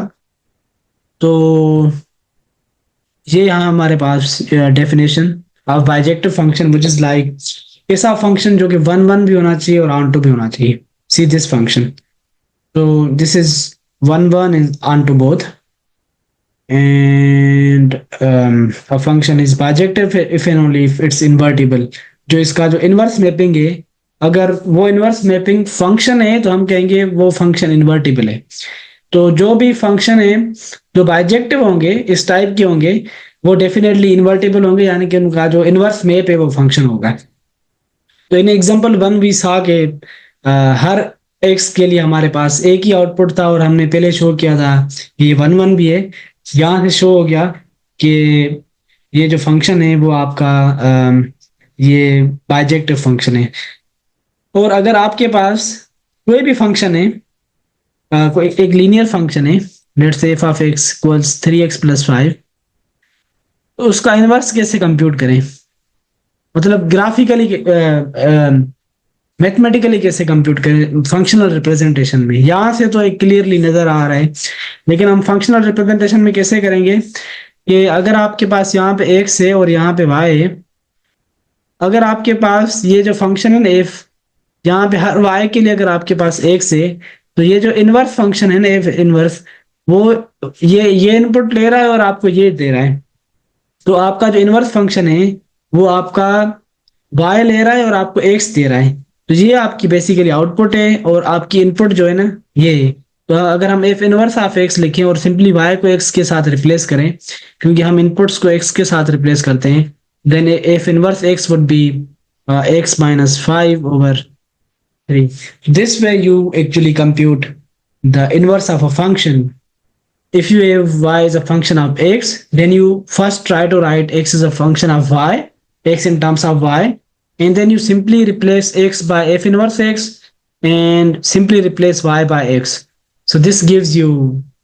[SPEAKER 2] तो ये यहाँ हमारे पास definition of bijective function which is like ऐसा फंक्शन जो कि 1 भी होना चाहिए और ऑन टू भी होना चाहिए। See this function, so this is 1 is onto both, and a function is bijective if and only if it's invertible। जो इसका जो इनवर्स मैपिंग है, अगर वो इनवर्स मैपिंग फंक्शन है तो हम कहेंगे वो फंक्शन इन्वर्टिबल है। तो जो भी फंक्शन है जो बाइजेक्टिव होंगे इस टाइप के होंगे वो डेफिनेटली इन्वर्टिबल होंगे, यानी कि उनका जो इनवर्स मैप है वो फंक्शन होगा। तो इन एग्जांपल 1 भी सा के हर x के लिए हमारे पास एक ही आउटपुट था और हमने पहले शो किया था ये 1 भी है। यहाँ से शो हो गया कि ये जो फंक्शन है वो आपका ये बाइजेक्टिव फंक्शन है। और अगर आपके पास कोई भी फंक्शन है, कोई एक लीनियर फंक्शन है, let's say f of x equals 3x plus 5, तो उसका इनवर्स कैसे कंप्यूट करें, मतलब ग्राफिकली मैथमेटिकली कैसे कंप्यूट करें फंक्शनल रिप्रेजेंटेशन में। यहाँ से तो एक क्लियरली नजर आ रहा है, लेकिन हम फंक्शनल रिप्रेजेंटेशन में कैसे करेंगे कि अगर आपके पास यहाँ पे x है और यहाँ पे y है, अगर आपके पास ये जो फंक्शन है ना f, यहाँ पे हर y के लिए अगर आपके पास x है तो ये जो इनवर्स फंक्शन है ना f इनवर्स, वो ये इनपुट ले रहा है और आपको ये दे रहा है। तो आपका जो इनवर्स फंक्शन है वो आपका y ले रहा है और आपको x दे रहा है। तो ये आपकी बेसिकली आउटपुट है और आपकी इनपुट जो है ना ये है। तो अगर हम f इनवर्स ऑफ x लिखें और सिंपली y को x के साथ रिप्लेस करें, क्योंकि हम इनपुट्स को x के साथ रिप्लेस करते हैं, then f inverse x would be x minus 5 over 3। This way you actually compute the inverse of a function if you have y as a function of x, then you first try to write x as a function of y, x in terms of y, and then you simply replace x by f inverse x and simply replace y by x. So this gives you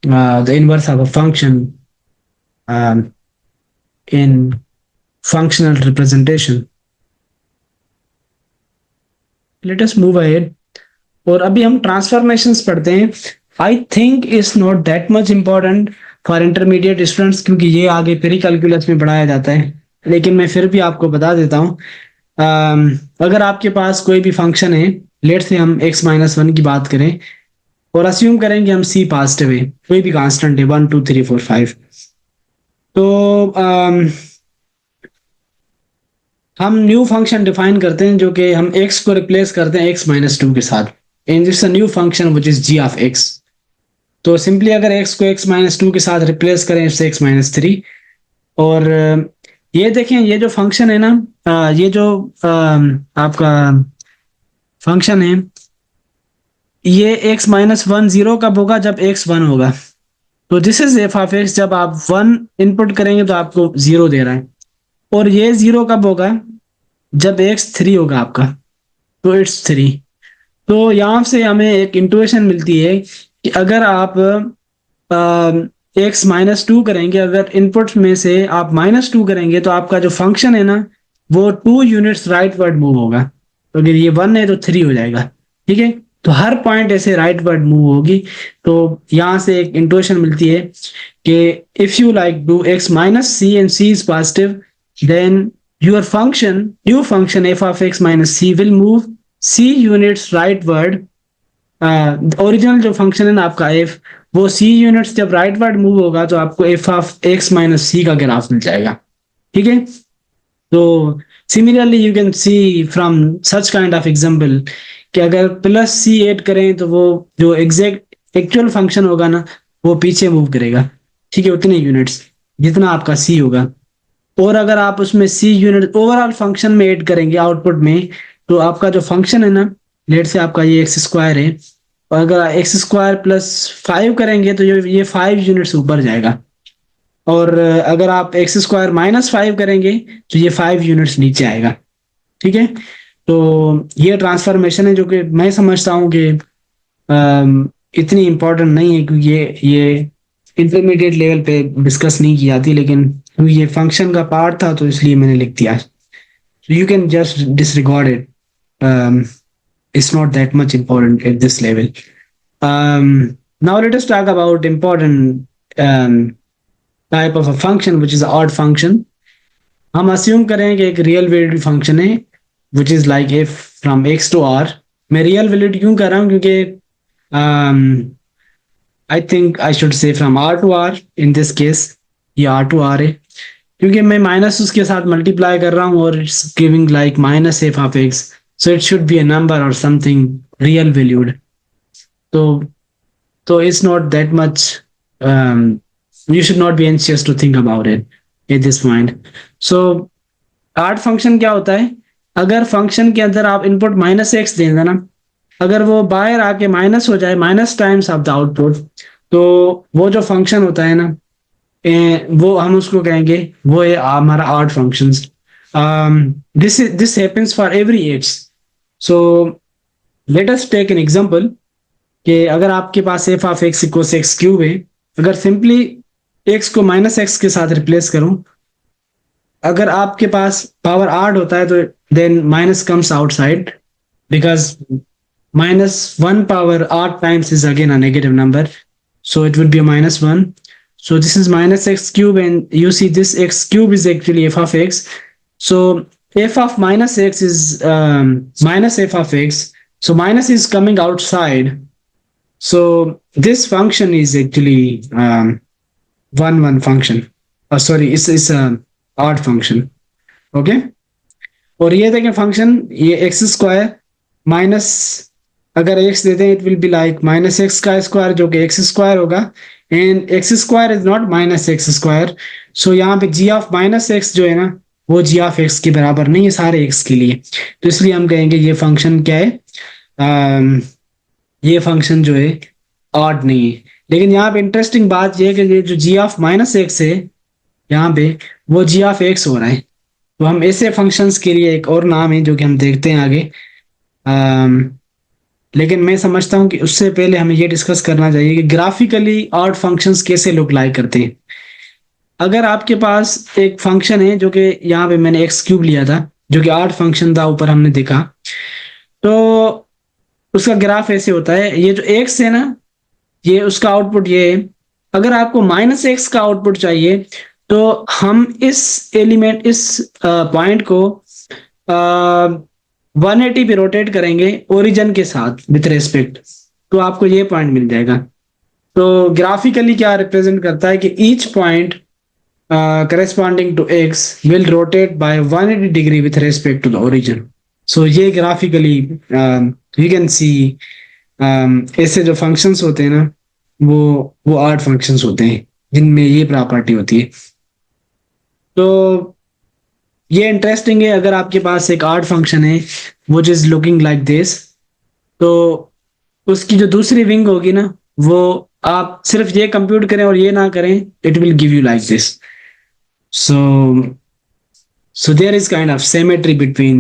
[SPEAKER 2] the inverse of a function in functional representation. Let us move ahead. और अभी हम transformations पढ़ते हैं. I think is not that much important for intermediate students, क्योंकि ये आगे peri calculus में पढ़ाया जाता है, लेकिन मैं फिर भी आपको बता देता हूँ. अगर आपके पास कोई भी फंक्शन है, लेट से हम x-1 की बात करें और अस्यूम करें कि हम c पॉजिटिव है, कोई भी कांस्टेंट है 1 2 3 4 5, तो हम न्यू फंक्शन डिफाइन करते हैं जो कि हम x को रिप्लेस करते हैं x-2 के साथ, and this a new function which is g of x. तो सिंपली अगर x को x-2 के साथ रिप्लेस करें इससे x-3, और ये देखें ये जो फंक्शन है ना, ये जो आपका फंक्शन है, ये x-1 0 कब होगा? जब x 1 होगा. तो this is f of x. जब आप 1 इनपुट करेंगे तो आपको 0 दे रहा है, और ये 0 कब होगा? जब x 3 होगा आपका, तो इट्स 3. तो यहाँ से हमें एक इंट्यूशन मिलती है कि अगर आप x-2 करेंगे, अगर इनपुट में से आप -2 करेंगे तो आपका जो फंक्शन है ना वो 2 यूनिट्स राइटवर्ड मूव होगा. तो अगर ये 1 है तो 3 हो जाएगा. ठीक है, तो हर पॉइंट ऐसे राइटवर्ड मूव होगी. तो यहाँ से एक इंट्यूशन मिलती है कि if you like do x - c and c is positive, then your new function f of x - c will move c units rightward. Original जो फंक्शन है ना आपका f, वो c यूनिट्स जब राइटवर्ड मूव होगा तो आपको f ऑफ x - c का ग्राफ मिल जाएगा. ठीक है, तो similarly you can see from such kind of example कि अगर +c ऐड करें तो वो जो एग्जैक्ट एक्चुअल फंक्शन होगा ना वो पीछे मूव करेगा. ठीक है, उतने यूनिट्स जितना आपका c होगा. और अगर आप उसमें c यूनिट ओवरऑल फंक्शन में ऐड करेंगे आउटपुट में, तो आपका जो फंक्शन है ना, लेट से आपका ये x² है, और अगर x² + 5 करेंगे तो ये 5 यूनिट्स ऊपर जाएगा, और अगर आप x² - 5 करेंगे तो ये 5 यूनिट्स नीचे आएगा. ठीक है, तो ये ट्रांसफॉर्मेशन है जो कि मैं समझता हूँ कि इतनी इम्पोर्टेंट नहीं है, क्योंकि ये इंटरमीडिएट लेवल पे डिस्कस नहीं की जाती, लेकिन क्योंकि ये फंक्शन का पार्ट था तो इसलिए मैंने लिख दिया. So you can just disregard it. It's not that much important at this level. Now let us talk about important type of a function, which is odd function. हम assume करें कि एक real valued function है, which is like f from x to r. मैं real valued क्यों कर रहा हूँ? क्योंकि I think I should say from r to r. In this case, ये r to r है, क्योंकि मैं माइनस उसके साथ मल्टीप्लाई कर रहा हूँ और it's giving like -f of x, so it should be a number और समथिंग रियल वैल्यूड. तो it's not that much, you should not be anxious to think about it at this point. So odd function क्या होता है? अगर function के अंदर आप input -x देंगे ना, अगर वो बाहर आके माइनस हो जाए, minus times of the output, तो वो जो फंक्शन होता है ना, वो हम उसको कहेंगे वो है हमारा odd functions. This happens for every x. So let us take an example कि अगर आपके पास f ऑफ x = x³ है, अगर सिंपली x को -x के साथ रिप्लेस करूं, अगर आपके पास पावर ऑड होता है तो then minus comes outside, because -1 power odd times is again a negative number, so it would be a -1. So this is -x³ and you see this x³ is actually f of x. So f of -x is -f of x. So minus is coming outside. So this function is actually 1 function. Sorry, it's a odd function. Okay. और ये देखें function, ये x² minus अगर x देते हैं, it will be like -x का square जो कि x² होगा, and x² is not -x². सो यहाँ पे g ऑफ -x जो है ना, वो g ऑफ x के बराबर नहीं है सारे x के लिए, तो इसलिए हम कहेंगे ये फंक्शन क्या है, ये फंक्शन जो है ऑड नहीं है. लेकिन यहाँ पे इंटरेस्टिंग बात ये है कि ये जो जी ऑफ माइनस एक्स है यहाँ पे, वो जी ऑफ एक्स हो रहा है। तो हम ऐसे फंक्शंस के लिए एक और नाम है जो कि हम देखते हैं आगे। लेकिन मैं समझता हूँ कि उससे पहले हमें ये डिस्कस करना चाहिए कि ग्राफिकली ऑड फंक्शंस कैसे लुक लाइक करते हैं। अगर आपके पास एक फंक्शन है जो कि यहाँ पे मैंने एक्स क्यूब लिया था, जो कि ऑड फंक्शन था, ऊपर हमने देखा, तो उसका ग्राफ ऐसे होता है। ये जो एक्स है ना, ये उसका आउटपुट ये है। अगर आपको माइनस एक्स का आउटपुट चाहिए तो हम इस एलिमेंट, इस पॉइंट को 180 पे रोटेट करेंगे ओरिजिन के साथ विथ रेस्पेक्ट, तो आपको ये पॉइंट मिल जाएगा। तो ग्राफिकली क्या रिप्रेजेंट करता है कि each point corresponding to x will rotate by 180 degree with respect to the origin. So ये graphically you can see ऐसे जो functions होते हैं ना, वो odd functions होते हैं जिनमें ये प्रॉपर्टी होती है। तो ये इंटरेस्टिंग है। अगर आपके पास एक odd function है which is looking like this, तो उसकी जो दूसरी विंग होगी ना, वो आप सिर्फ ये कंप्यूट करें और ये ना करें, it will give you like this. So, so there is kind of symmetry between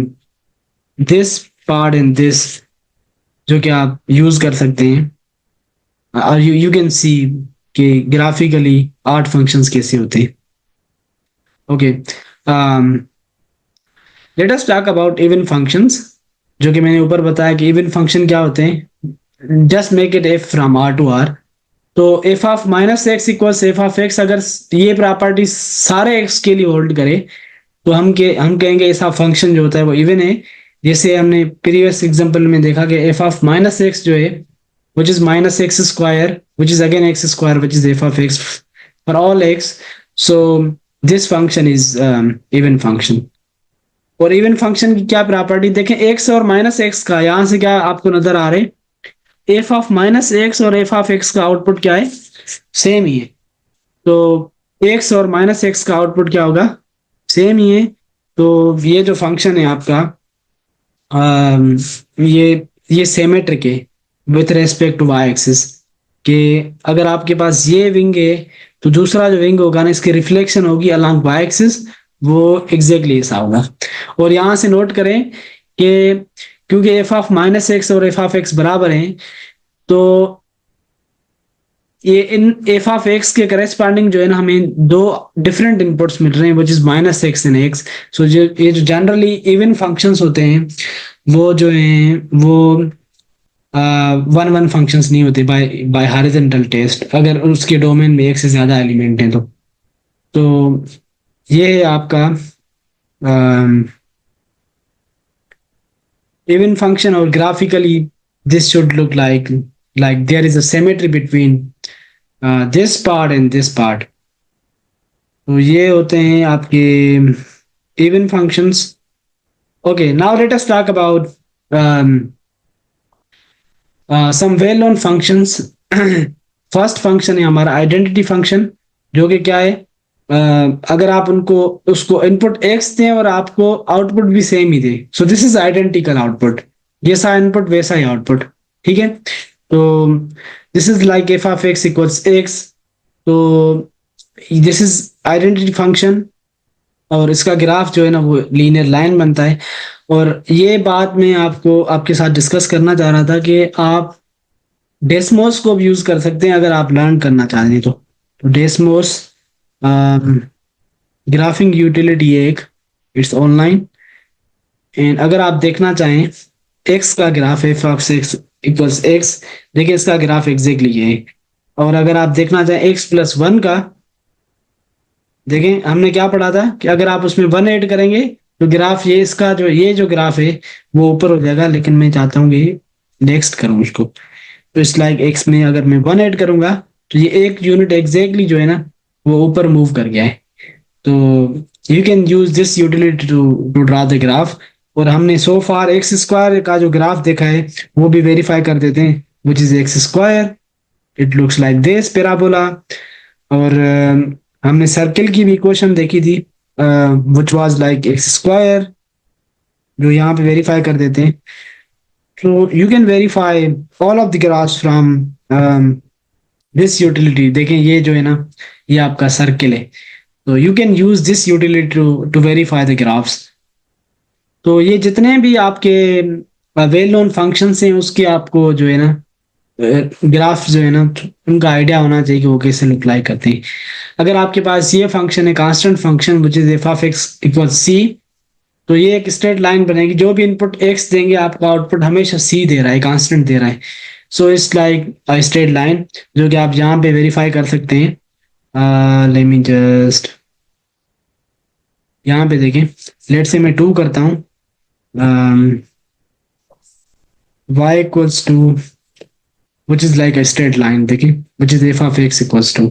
[SPEAKER 2] this part and this, जो कि आप यूज कर सकते हैं। और यू कैन सी कि ग्राफिकली आर्ट फंक्शंस कैसे होते हैं। Okay, let us talk about even functions, जो कि मैंने ऊपर बताया कि इवन फंक्शन क्या होते हैं। Just make it F from R to R. तो F of minus X equals F of X, अगर ये प्रॉपर्टी सारे एक्स के लिए होल्ड करे तो हम कहेंगे ऐसा फंक्शन जो होता है वो इवन है। जैसे हमने प्रीवियस एग्जांपल में देखा कि एफ ऑफ माइनस एक्स जो है विच is minus X square which is again x square which is F of x for all x. So this function is even function. और इवन फंक्शन की क्या property देखें, x और minus x का यहाँ से क्या आपको नजर आ रहे हैं, एफ ऑफ माइनस एक्स और एफ ऑफ एक्स का आउटपुट क्या है, सेम ही है। तो एक्स और माइनस एक्स का आउटपुट क्या होगा, सेम ही है। तो ये जो फंक्शन है आपका, ये सिमेट्रिक है with respect to y axis. कि अगर आपके पास ये विंग है तो दूसरा जो विंग होगा ना, इसकी रिफ्लेक्शन होगी अलॉन्ग वाई एक्सिस, वो एग्जैक्टली ऐसा होगा। और यहाँ से नोट करें कि क्योंकि एफ ऑफ माइनस एक्स और एफ ऑफ एक्स बराबर हैं, तो ये इन एफ ऑफ एक्स के करेस्पॉन्डिंग जो है ना, हमें दो डिफरेंट इनपुट्स मिल रहे हैं which is minus X and X. So ये जो जनरली इवन फंक्शंस होते हैं वो जो हैं वो वन वन फंक्शंस नहीं होते बाय हॉरिजॉन्टल टेस्ट, अगर उसके डोमेन में एक से ज्यादा एलिमेंट हैं तो ये है आपका इवन फंक्शन। और graphically this should look like there is a symmetry between this part and this part. तो ये होते हैं आपके even functions. Okay, now let us talk about some well known functions. First function है हमारा identity function, जो कि क्या है, अगर आप उसको इनपुट एक्स दें और आपको आउटपुट भी same he they, so this is identical output. जैसा इनपुट वैसा ही आउटपुट, ठीक है। तो this is like F of X equals x. तो दिस इज आइडेंटिटी फंक्शन और इसका ग्राफ जो है ना वो लीनियर लाइन बनता है। और ये बात मैं आपके साथ डिस्कस करना चाह रहा था कि आप डेस्मोस को भी यूज कर सकते हैं अगर आप लर्न करना चाहते हैं तो डेस्मोस ग्राफिंग यूटिलिटी है एक, इट्स ऑनलाइन। एंड अगर आप देखना चाहें एक्स का graph F of X equals x, देखिए इसका ग्राफ एग्जैक्टली ये है। और अगर आप देखना चाहें एक्स प्लस वन का, देखें हमने क्या पढ़ा था कि अगर आप उसमें वन ऐड करेंगे तो ग्राफ ये इसका ये जो ग्राफ है वो ऊपर हो जाएगा। लेकिन मैं चाहता हूँ कि नेक्स्ट करूँ उसको, तो इस लाइक एक्स में अगर मैं वन ऐड करूंगा तो ये एक यूनिट एग्जैक्टली जो है ना वो ऊपर मूव कर गया है। तो you can use this utility to draw the graph. और हमने सो फार एक्स स्क्वायर का जो ग्राफ देखा है वो भी वेरीफाई कर देते हैं, which is x square, it looks like this parabola. और हमने सर्किल की भी इक्वेशन देखी थी which was like x square, जो यहाँ पे वेरीफाई कर देते हैं। So you can verify all of the graphs from this utility देखें, ये जो है ना, ये आपका सर्किल है, तो you can use this utility to verify the graphs. तो ये जितने भी आपके वेल नोन फंक्शंस हैं, उसके आपको जो है ना ग्राफ जो है ना, उनका आइडिया होना चाहिए कि वो कैसे अप्लाई करते हैं। अगर आपके पास ये फंक्शन है constant function which is F of x equal c, तो ये एक स्ट्रेट लाइन बनेगी। जो भी इनपुट एक्स देंगे आपका आउटपुट हमेशा सी दे रहा है, कांस्टेंट दे रहा है। सो it's like a straight line, जो कि आप यहाँ पे वेरीफाई कर सकते हैं। लेट मी जस्ट यहाँ पे देखें, लेट से मैं 2 करता हूँ, y equals to which is like a straight line, देखिए which is F of X equals to,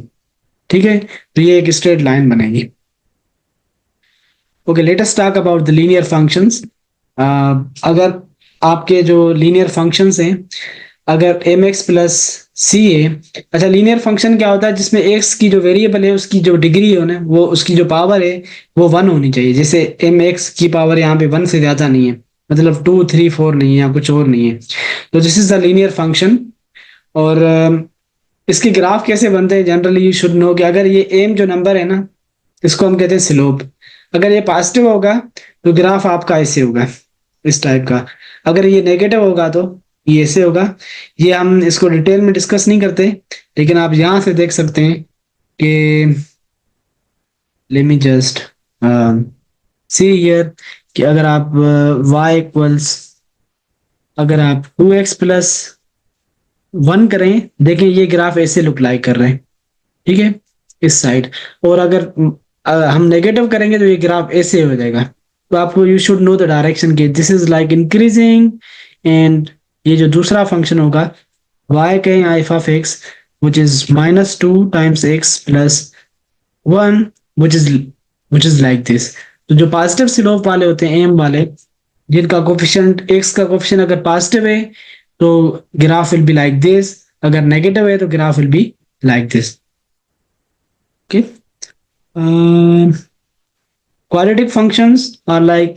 [SPEAKER 2] ठीक है। तो ये एक स्ट्रेट लाइन बनेगी। Okay, let us talk about the linear functions. अगर आपके जो लीनियर फंक्शंस हैं, अगर एम एक्स प्लस सी है, अच्छा लीनियर फंक्शन क्या होता है, जिसमें एक्स की जो वेरिएबल है उसकी जो डिग्री है ना, वो उसकी जो पावर है वो 1 होनी चाहिए। जैसे एम एक्स की पावर यहाँ पे 1 से ज्यादा नहीं है, मतलब 2 3 4 नहीं है या कुछ और नहीं है। तो this is the linear function. और इसके ग्राफ कैसे बनते हैं, जनरली यू शुड नो कि अगर ये एम जो नंबर है ना, इसको हम कहते हैं स्लोप। अगर ये पॉजिटिव होगा तो ग्राफ आपका ऐसे होगा, इस टाइप का। अगर ये नेगेटिव होगा तो ये ऐसे होगा। ये हम इसको डिटेल में डिस्कस नहीं करते, लेकिन आप यहां से देख सकते हैं कि late me just see here कि अगर आप y इक्वल्स, अगर आप 2x प्लस 1 करें, देखें ये ग्राफ ऐसे लुक लाइक कर रहे हैं, ठीक है, इस साइड। और अगर हम नेगेटिव करेंगे तो ये ग्राफ ऐसे हो जाएगा। तो आपको you should know the direction के this is like increasing. And ये जो दूसरा फंक्शन होगा y कहें F of X which is -2 times x plus 1 which is like this. तो जो पॉजिटिव स्लोप वाले होते हैं एम वाले, जिनका कोफिशिएंट x का कोफिशिएंट अगर पॉजिटिव है तो graph will be like this, अगर नेगेटिव है तो graph will be like this. Okay, quadratic functions are like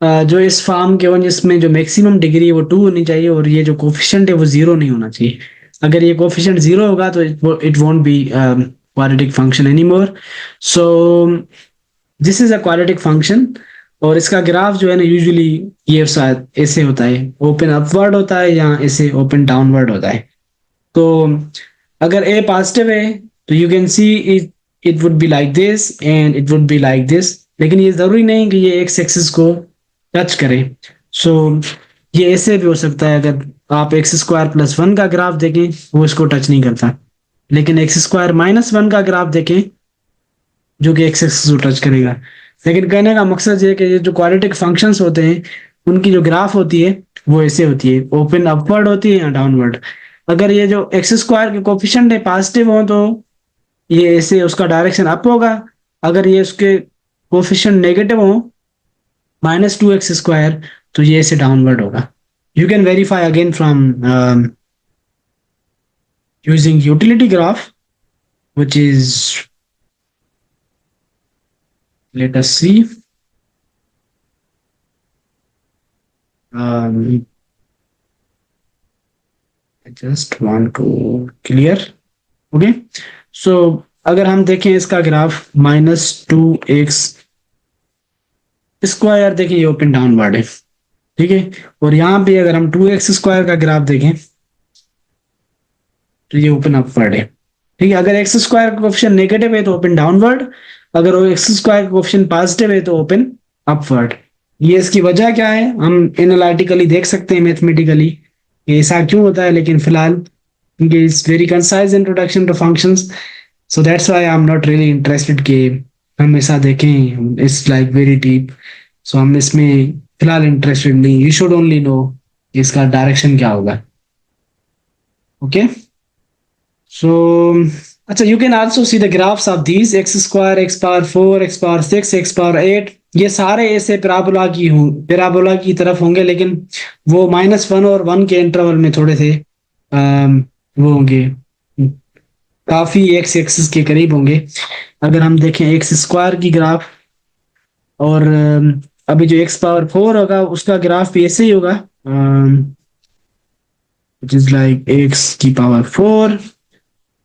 [SPEAKER 2] जो इस फॉर्म के हों जिसमें जो मैक्सिमम डिग्री है वो 2 होनी चाहिए और ये जो कोफिशिएंट है वो 0 नहीं होना चाहिए। अगर ये कोफिशिएंट 0 होगा तो it won't B quadratic function anymore. So this is a quadratic function. और इसका ग्राफ जो है ना, यूजुअली ये शायद ऐसे होता है, ओपन अपवर्ड होता है या ऐसे ओपन डाउनवर्ड होता है। तो अगर ए पॉजिटिव है तो you can see it would be like this and it would be like this. लेकिन ये जरूरी नहीं कि ये एक्स एक्सिस को टच करे। सो ये ऐसे भी हो सकता है, अगर आप एक्स स्क्वायर प्लस 1 का ग्राफ देखें वो इसको टच नहीं करता, लेकिन एक्स स्क्वायर -1 का ग्राफ देखें जो कि एक्स एक्सिस को टच करेगा। लेकिन कहने का मकसद ये कि ये जो क्वाड्रेटिक फंक्शंस होते हैं उनकी जो ग्राफ होती है वो ऐसे होती है, ओपन अपवर्ड होती है या डाउनवर्ड। अगर ये जो एक्स स्क्वायर के कोफिशिएंट है पॉजिटिव हो तो ये ऐसे उसका डायरेक्शन अप होगा। अगर ये उसके कोफिशिएंट नेगेटिव हो -2x², तो ये ऐसे डाउनवर्ड होगा। You can verify again from using utility graph which is, let us see, um, I just want to clear, okay। so अगर हम देखें इसका ग्राफ -2x², देखें ये ओपन डाउनवर्ड है, ठीक है। और यहाँ पे अगर हम 2x² का ग्राफ देखें तो ये ओपन अपवर्ड है, ठीक है। अगर x² का कोफिशिएंट नेगेटिव है तो ओपन डाउनवर्ड, अगर वो x² का कोफिशिएंट पॉजिटिव है तो ओपन अपवर्ड। ये इसकी वजह क्या है हम एनालिटिकली देख सकते हैं, मैथमेटिकली ये ऐसा क्यों होता है, लेकिन फिलहाल क्योंकि it's very concise introduction to functions, so that's why I am not really interested कि हम ऐसा देखें, it's like very deep. So हम इसमें फिलहाल इंटरेस्टेड नहीं, यू शुड ओनली नो इसका डायरेक्शन क्या होगा, ओके। So, अच्छा, you can also see the graphs of these x², x⁴, x⁴, x ⁴ ये सारे ऐसे पैराबोला की तरफ होंगे, लेकिन वो -1 और 1 के इंटरवल में थोड़े से वो होंगे, काफी एक्स एक्सिस के करीब होंगे। अगर हम देखें x² की ग्राफ और अभी जो x⁴ होगा उसका ग्राफ भी ऐसे ही होगा, which is like x⁴,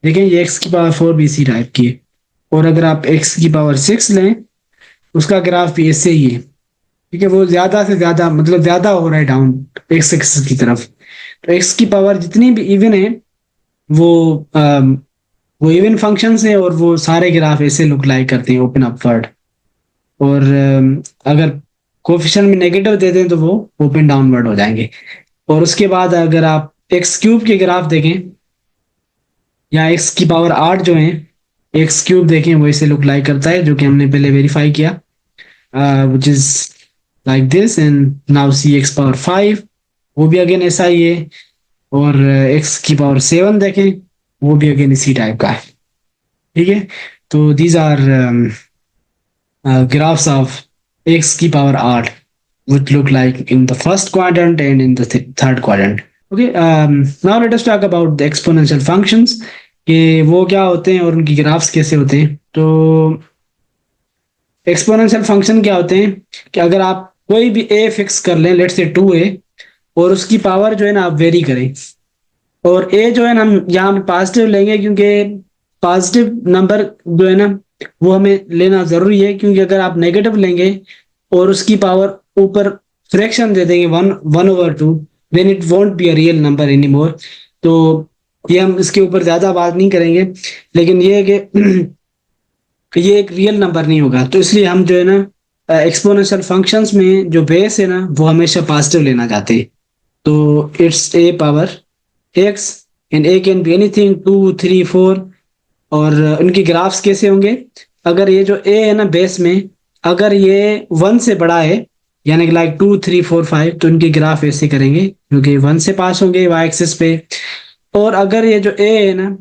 [SPEAKER 2] देखें ये x की पावर 4 भी इसी टाइप की है। और अगर आप x की पावर 6 लें, उसका ग्राफ भी ऐसे ही है। ठीक है, वो ज्यादा से ज्यादा मतलब ज्यादा हो रहा है डाउन x एक्सिस की तरफ। तो x की पावर जितनी भी इवन है वो वो इवन फंक्शंस है, और वो सारे ग्राफ ऐसे लुक लाइक करते हैं, ओपन अपवर्ड। और अगर कोफिशिएंट में नेगेटिव देते हैं तो वो ओपन डाउनवर्ड हो जाएंगे। और उसके बाद अगर आप एक्स क्यूब के ग्राफ देखें, या एक्स की पावर 8 जो है एक्स क्यूब देखें, वो इसे लुक लाइक करता है, जो कि हमने पहले वेरीफाई किया, विच is like this. And now see x power 5, वो भी अगेन ऐसा ही है। और एक्स की पावर 7 देखें, वो भी अगेन इसी टाइप का है। ठीक है, तो these are graphs of x की power 8 would look like in the first quadrant and in the third quadrant. Okay, now let us talk about the exponential functions, कि वो क्या होते हैं और उनकी ग्राफ्स कैसे होते हैं। तो एक्सपोनेंशियल फंक्शन क्या होते हैं कि अगर आप कोई भी a फिक्स कर लें, लेट्स से 2a, और उसकी पावर जो है ना आप वेरी करें, और a जो है ना हम यहाँ पे पॉजिटिव लेंगे, क्योंकि पॉजिटिव नंबर जो है ना वो हमें लेना जरूरी है, क्योंकि अगर आप नेगेटिव लेंगे और उसकी पावर ऊपर फ्रैक्शन दे देंगे 1/2, then it won't be a real number any more. तो ये हम इसके ऊपर ज्यादा बात नहीं करेंगे, लेकिन ये है कि ये एक रियल नंबर नहीं होगा। तो इसलिए हम जो है ना एक्सपोनेंशियल फंक्शंस में जो बेस है ना वो हमेशा पॉजिटिव लेना चाहते हैं। तो it's a power x, and a can be anything 2 3 4। और उनके ग्राफ्स कैसे होंगे, अगर ये जो a है ना बेस में, अगर ये 1 से बड़ा है, यानी कि लाइक 2 3 4 5, तो उनके ग्राफ ऐसे करेंगे, क्योंकि 1 से पास होंगे y एक्सिस पे। और अगर ये जो a है ना,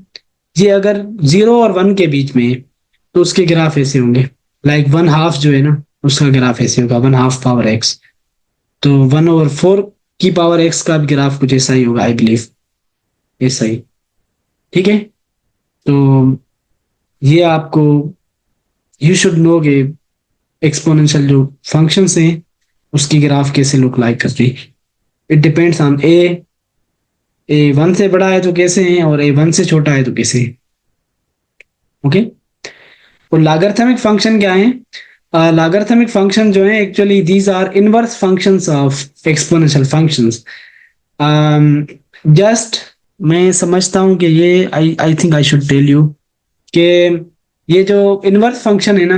[SPEAKER 2] ये अगर 0 और 1 के बीच में है, तो उसके ग्राफ ऐसे होंगे, लाइक 1/2 जो है ना उसका ग्राफ ऐसे होगा, 1/2 पावर x। तो 1/4 की पावर x का भी ग्राफ कुछ ऐसा ही होगा, आई बिलीव ऐसा ही। ठीक है, तो ये आपको यू शुड नो के एक्सपोनेंशियल जो फंक्शंस हैं उसकी ग्राफ कैसे लुक लाइक करती है। इट डिपेंड्स ऑन ए 1 से बड़ा है तो कैसे हैं, और a 1 से छोटा है तो कैसे है। ओके, और लॉगरिथमिक फंक्शन क्या है? लॉगरिथमिक फंक्शन जो है actually these are inverse functions of exponential functions. Just मैं समझता हूँ कि ये I think I should tell you कि ये जो इनवर्स फंक्शन है ना,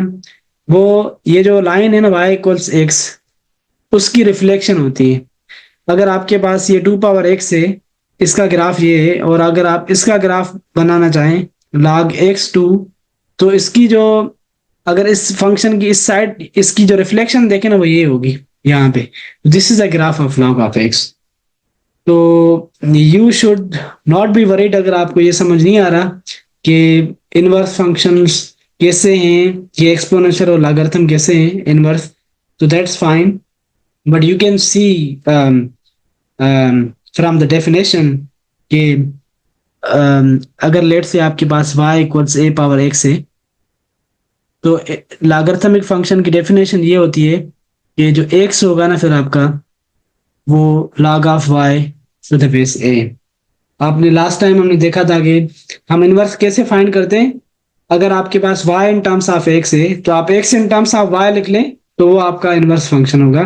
[SPEAKER 2] वो ये जो लाइन है ना y इक्वल्स एक्स, उसकी रिफ्लेक्शन होती है। अगर आपके पास ये 2 पावर x है, इसका ग्राफ ये है, और अगर आप इसका ग्राफ बनाना चाहें log x2, तो इसकी जो अगर इस फंक्शन की इस साइड इसकी जो रिफ्लेक्शन देखें ना वो ये होगी यहाँ पे, this is a graph of log of x। तो you should not be worried अगर आपको ये समझ नहीं आ रहा कि इनवर्स फंक्शंस कैसे हैं, ये एक्सपोनेंशियल और लॉगरिथम कैसे हैं इनवर्स, तो that's fine. But you can see from the definition कि अगर लेट से आपके पास y equals a power x है, तो लॉगरिथमिक फंक्शन की डेफिनेशन ये होती है कि जो x होगा ना फिर आपका, वो log of y to the base a। आपने लास्ट टाइम हमने देखा था कि हम इनवर्स कैसे फाइंड करते हैं। अगर आपके पास y in terms of x है, तो आप x in terms of y लिख लें, तो वो आपका इनवर्स फंक्शन होगा।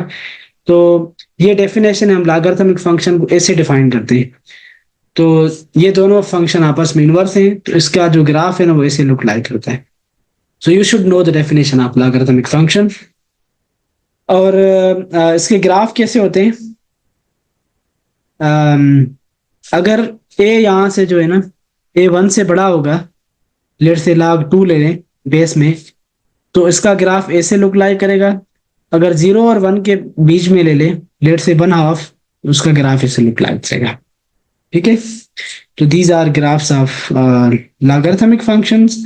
[SPEAKER 2] तो ये डेफिनेशन है, हम लॉगरिथमिक फंक्शन को ऐसे डिफाइन करते हैं। तो ये दोनों फंक्शन आपस में इनवर्स हैं, तो इसका जो ग्राफ है ना वो ऐसे लुक लाइक करता है। So you should know the definition of logarithmic function. और इसके ग्राफ कैसे होते हैं? अगर a यहाँ से जो है ना a 1 से बड़ा होगा, लेट से log 2 ले लें बेस में, तो इसका ग्राफ ऐसे लुक लाइक करेगा। अगर 0 और 1 के बीच में ले लें, लेट से 1/2, उसका ग्राफ ऐसे लुक लाइक करेगा। ठीक है, तो these are graphs of logarithmic functions.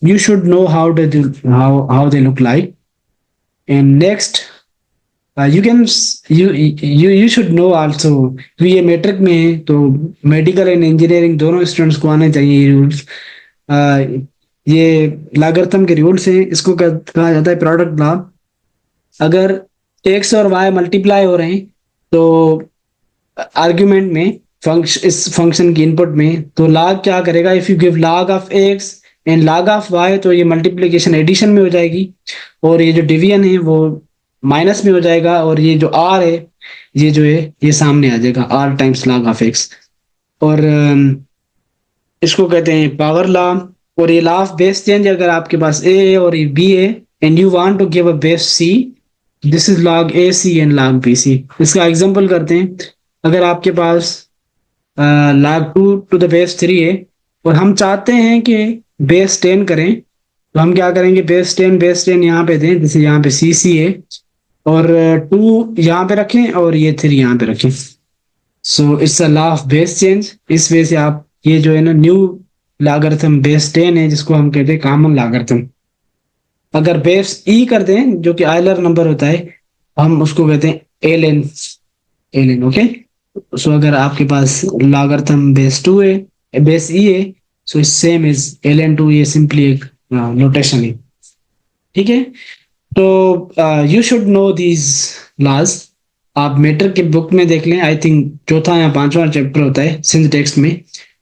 [SPEAKER 2] You should know how they look like. And next, you should know also, तो ये मैट्रिक में है, तो मेडिकल एंड इंजीनियरिंग दोनों स्टूडेंट्स को आने चाहिए ये रूल्स। ये लॉगरिथम के रूल्स हैं, इसको कहा जाता है प्रोडक्ट लॉ। अगर x और y मल्टीप्लाई हो रहे हैं तो आर्ग्यूमेंट में, इस फंक्शन की इनपुट में, तो log क्या करेगा, if you give log of x and log of y, तो ये मल्टीप्लीकेशन एडिशन में हो जाएगी, और ये जो डिवीजन है वो माइनस में हो जाएगा, और ये जो r है ये जो है ये सामने आ जाएगा, r times log of x। और इसको कहते हैं पावर लॉ। और ये लॉ ऑफ बेस चेंज, अगर आपके पास a है और ये b है and you want to give a base c, this is log ac and log bc। इसका एग्जांपल करते हैं, अगर आपके पास log 2 टू द बेस 3 है और हम चाहते हैं कि बेस 10 करें, तो हम क्या करेंगे, बेस 10 यहाँ पे दें, जैसे यहाँ पे cc है, और 2 यहाँ पे रखें और ये 3 यहाँ पे रखें। सो it's a law of base change. इस वजह से आप ये जो है ना न्यू लॉगरिथम बेस 10 है, जिसको हम कहते हैं कॉमन लॉगरिथम। अगर बेस ई कर दें, जो कि आयलर नंबर होता है, हम उसको कहते हैं एल एन ओके। सो अगर आपके पास लॉगरिथम बेस 2 है, बेस ई है, so it's same is ln2, ये सिंपली एक नोटेशन है, ठीक है। तो you should know these laws. आप मेटर के बुक में देख लें, आई थिंक चौथा या पांचवा चैप्टर होता है सिंथेटिक्स में,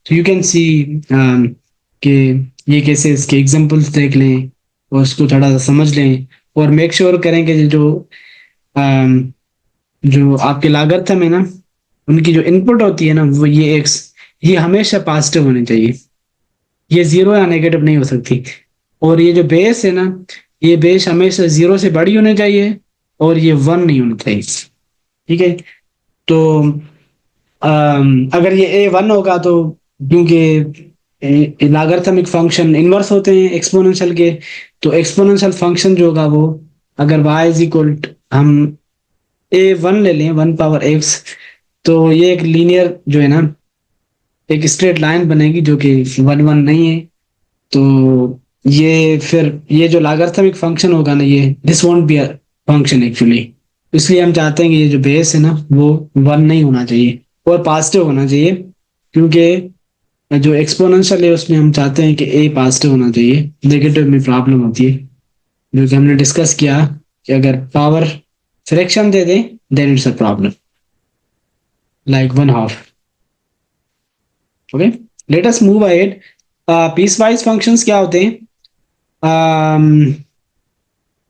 [SPEAKER 2] तो यू कैन सी कि ये कैसे, इसके एग्जांपल्स देख लें और उसको थोड़ा सा समझ लें, और मेक श्योर करें कि जो आपके लॉगरिथम है ना, उनकी जो इनपुट होती है ना, वो ये एक्स, ये हमेशा पॉजिटिव होनी चाहिए, ये जीरो या नेगेटिव नहीं हो सकती। और ये जो बेस है ना, ये बेस हमेशा जीरो से बड़ी होनी चाहिए, और ये 1 नहीं होना चाहिए, ठीक है। तो अगर ये a 1 होगा, तो क्योंकि लॉगरिथमिक फंक्शन इनवर्स होते हैं एक्सपोनेंशियल के, तो एक्सपोनेंशियल फंक्शन जो होगा वो, अगर y इज इक्वल, हम a1 ले लें 1 पावर x, तो ये एक लीनियर जो है ना, एक स्ट्रेट लाइन बनेगी जो कि 1 नहीं है। तो ये फिर ये जो लॉगरिथमिक फंक्शन होगा ना, ये this won't be a function actually. इसलिए हम चाहते हैं कि ये जो बेस है ना, वो 1 नहीं होना चाहिए और पॉजिटिव होना चाहिए, क्योंकि जो एक्सपोनेंशियल है उसमें हम चाहते हैं कि a पॉजिटिव होना चाहिए, नेगेटिव में प्रॉब्लम होती है, जो कि हमने डिस्कस किया कि अगर पावर फ्रैक्शन दे दें then it's a problem, like 1/2। Okay, let us move ahead. Piecewise functions क्या होते हैं?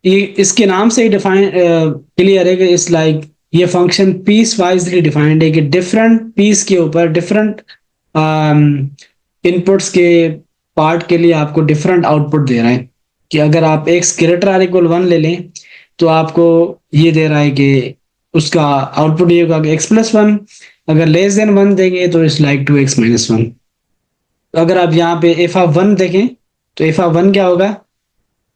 [SPEAKER 2] ये इसके नाम से ही डिफाइन क्लियर है कि इट्स लाइक ये फंक्शन पीस वाइजली डिफाइंड है, कि डिफरेंट पीस के ऊपर डिफरेंट इनपुट्स के पार्ट के लिए आपको डिफरेंट आउटपुट दे रहा है। कि अगर आप x ग्रेटर आर इक्वल 1 ले लें, तो आपको ये दे रहा है कि उसका आउटपुट ये होगा कि x+1, अगर लेस देन 1 देंगे तो इट्स लाइक 2x - 1। तो अगर आप यहाँ पे f ऑफ 1 देखें, तो f ऑफ 1 क्या होगा,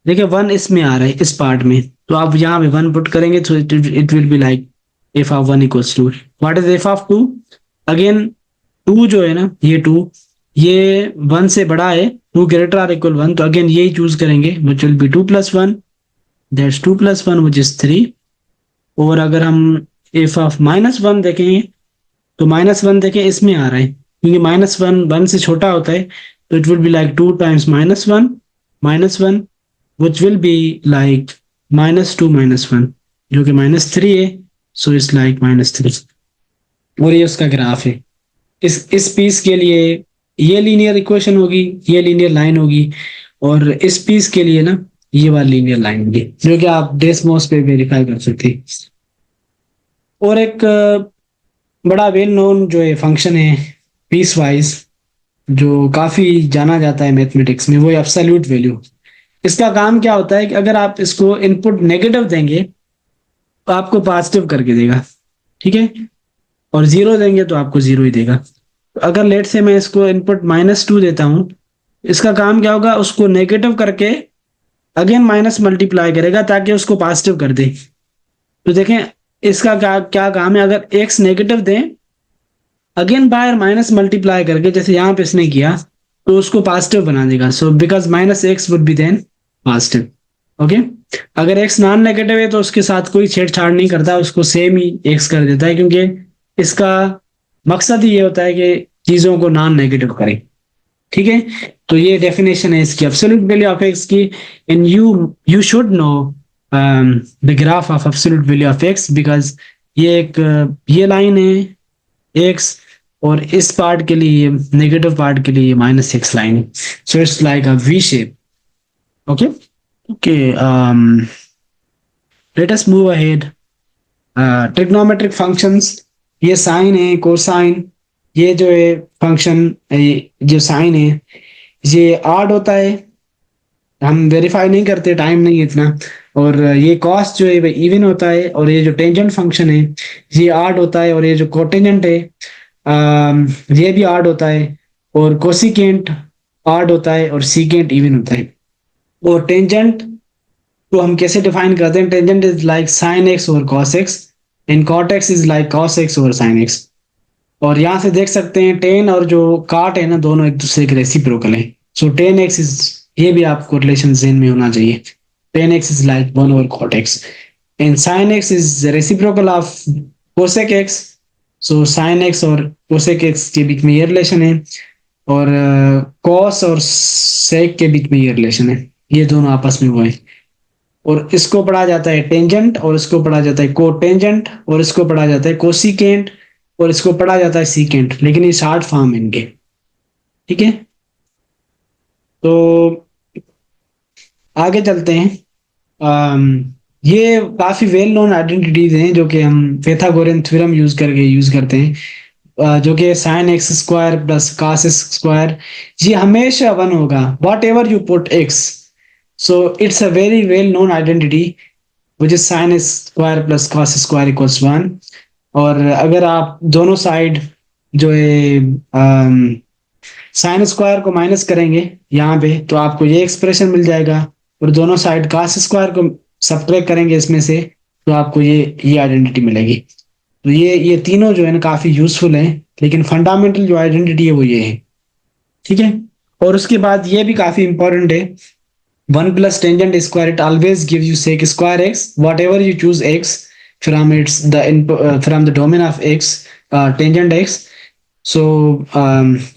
[SPEAKER 2] देखिए 1 इसमें आ रहा है इस पार्ट में, तो आप यहाँ पे 1 पुट करेंगे, तो it will be like f of 1 equals to what is f of 2। Again 2 जो है ना, ये 2 ये 1 से बड़ा है, 2 ग्रेटर आर इक्वल 1, तो अगेन यही चूज करेंगे, which will be 2 + 1, that's 2 + 1 which is 3। और अगर हम f ऑफ -1 देखेंगे, तो -1 देखें इसमें आ रहा है, क्योंकि -1 1 से छोटा होता है, तो it will be like 2 times -1 which will be like -2 - 1, जो कि -3 है, so it's like -3। और ये उसका ग्राफ है। इस पीस के लिए ये लीनियर इक्वेशन होगी, ये लीनियर लाइन होगी, और इस पीस के लिए ना ये वाली लीनियर लाइन होगी, जो कि आप डेस्मोस पे वेरीफाई कर सकते हैं। और एक बड़ा वेल नोन जो है फंक्शन है पीस वाइज, जो काफी जाना जाता है मैथमेटिक्स में, वो है एब्सोल्यूट वैल्यू। इसका काम क्या होता है कि अगर आप इसको इनपुट नेगेटिव देंगे तो आपको पॉजिटिव करके देगा, ठीक है, और 0 देंगे तो आपको 0 ही देगा। तो अगर लेट से मैं इसको इनपुट -2 देता हूं, इसका काम क्या होगा, उसको नेगेटिव करके अगेन माइनस मल्टीप्लाई करेगा ताकि उसको पॉजिटिव कर दे। तो देखें इसका क्या काम है, अगर x नेगेटिव दें, अगेन बाय माइनस मल्टीप्लाई करके, जैसे यहाँ पे इसने किया, तो उसको पॉजिटिव बना देगा। So because -x would be then positive. Okay, अगर x नॉन नेगेटिव है तो उसके साथ कोई छेड़छाड़ नहीं करता, उसको सेम ही x कर देता है, क्योंकि इसका मकसद ही ये होता है कि चीजों को नॉन नेगेटिव करें, ठीक है। तो ये डेफिनेशन है इसकी एब्सोल्यूट वैल्यू ऑफ x की। And you should know the graph of absolute value of x, because ये लाइन है x, और इस पार्ट के लिए नेगेटिव पार्ट के लिए -6 line. So it's like a V shape. Okay. Okay. Let us move ahead. Trigonometric functions, ये sign है, कोसाइन, ये जो है फंक्शन, जो साइन है ये आड होता है. हम वेरीफाई नहीं करते, टाइम नहीं है इतना. और ये कॉस जो है इवन होता है. और ये जो टेंजेंट फंक्शन है ये आड होता है. और ये जो कोटेंजेंट है ये भी आड होता है. और कोसिकेंट आड होता है. और सीकेंट इवन होता है. और टेंजेंट को हम कैसे डिफाइन करते हैं? Tangent is like sine x over cos x and cot x is like cos x over sine x. और यहाँ से देख सकते हैं टेन और जो काट है ना, दोनों एक दूसरे के रेसिप्रोकल है. सो टेन एक्स इज, ये भी आपको रिलेशन जेन में होना चाहिए. Tan x is like one over cot x and sine x is reciprocal of cosec x. So sine x और कोसेक एक्स के बीच में ये रिलेशन है. और कॉस और सेक के बीच में ये रिलेशन है. ये दोनों आपस में वो है. और इसको पढ़ा जाता है टेंजेंट, और इसको पढ़ा जाता है कोटेंजेंट, और इसको पढ़ा जाता है कोसिकेंट, और इसको पढ़ा जाता है सीकेंट. लेकिन ये शॉर्ट फॉर्म है इनके. ठीक है. तो आगे चलते हैं. ये काफी वेल नोन आइडेंटिटीज हैं जो कि हम पैथागोरियन थ्योरम यूज करते हैं. जो कि sine x square plus cos x square, ये हमेशा वन होगा what ever you put x. So it's a very well known identity which is sine x square plus cos square equals 1. और अगर आप दोनों साइड जो है साइन स्क्वायर को माइनस करेंगे यहाँ पे, तो आपको ये एक्सप्रेशन मिल जाएगा. और दोनों साइड कॉस स्क्वायर को सब्ट्रैक्ट करेंगे इसमें से, तो आपको ये आइडेंटिटी मिलेगी. तो ये तीनों जो है ना काफी यूजफुल हैं. लेकिन फंडामेंटल जो आइडेंटिटी है वो ये है. ठीक है. और उसके बाद ये भी काफी इंपॉर्टेंट है. 1 plus tangent square, it always gives you sec square x whatever you choose x from from the domain of x, tangent x. So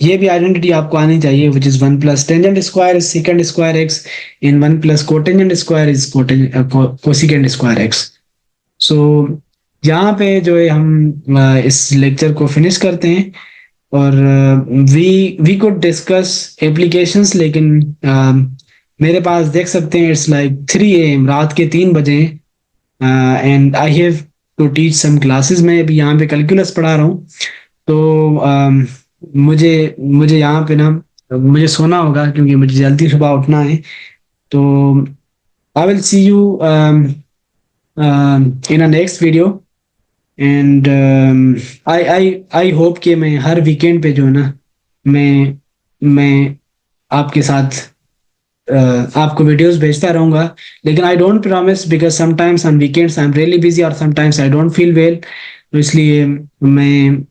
[SPEAKER 2] ये भी आइडेंटिटी आपको आनी चाहिए, which is 1 plus tangent square is secant square x and 1 plus cotangent square is cosecant square x. So यहाँ पे जो है हम इस लेक्चर को फिनिश करते हैं. और वी कुड डिस्कस एप्लीकेशंस, लेकिन मेरे पास देख सकते हैं इट्स लाइक 3 AM, रात के 3 बजे. And I have to teach some classes. मैं अभी यहाँ पे कैलकुलस पढ़ा रहा हूँ. तो मुझे यहाँ पे ना मुझे सोना होगा क्योंकि मुझे जल्दी सुबह उठना है. तो I will see you in a next video. And I hope कि मैं हर वीकेंड पे जो है ना मैं आपके साथ आपको वीडियोस भेजता रहूंगा. लेकिन I don't promise, because sometimes on weekends I am really busy और sometimes I don't feel well. तो इसलिए मैं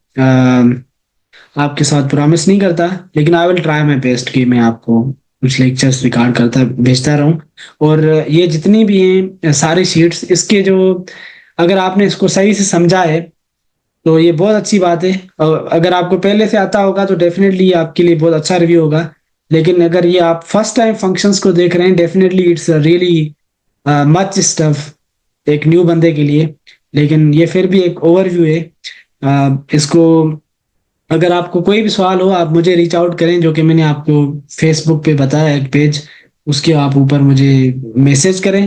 [SPEAKER 2] आपके साथ प्रॉमिस नहीं करता. लेकिन I will try my best कि मैं आपको कुछ लेक्चर्स रिकॉर्ड करता भेजता रहूं. और ये जितनी भी हैं सारी शीट्स, इसके जो अगर आपने इसको सही से समझा है तो ये बहुत अच्छी बात है. और अगर आपको पहले से आता होगा तो डेफिनेटली आपके लिए बहुत अच्छा रिव्यू होगा. लेकिन अगर ये आप फर्स्ट टाइम फंक्शंस को देख रहे हैं, definitely it's really much stuff एक न्यू बंदे के लिए. लेकिन ये फिर भी एक ओवरव्यू है. इसको अगर आपको कोई भी सवाल हो आप मुझे रीच आउट करें, जो कि मैंने आपको फेसबुक पे बताया एक पेज, उसके आप ऊपर मुझे मैसेज करें.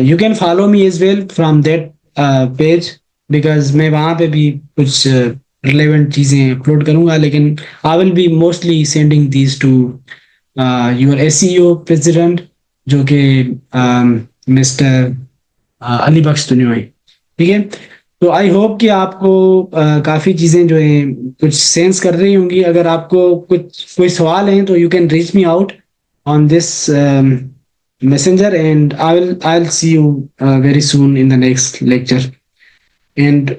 [SPEAKER 2] You can follow me as well from that page, because मैं वहाँ पे भी कुछ रिलेवेंट चीजें अपलोड करूंगा. लेकिन I will be mostly sending these two your SEO president, जो कि मिस्टर अली बख्श दुनिया है. ठीक है. तो आई होप कि आपको काफी चीजें जो है कुछ सेंस कर रही होंगी. अगर आपको कोई सवाल है तो you can reach me out on this messenger, and I'll see you very soon in the next lecture. And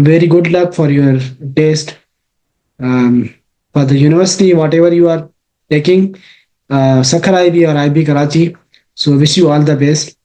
[SPEAKER 2] very good luck for your test for the university, whatever you are taking, Sakhar IB or IB Karachi. So wish you all the best.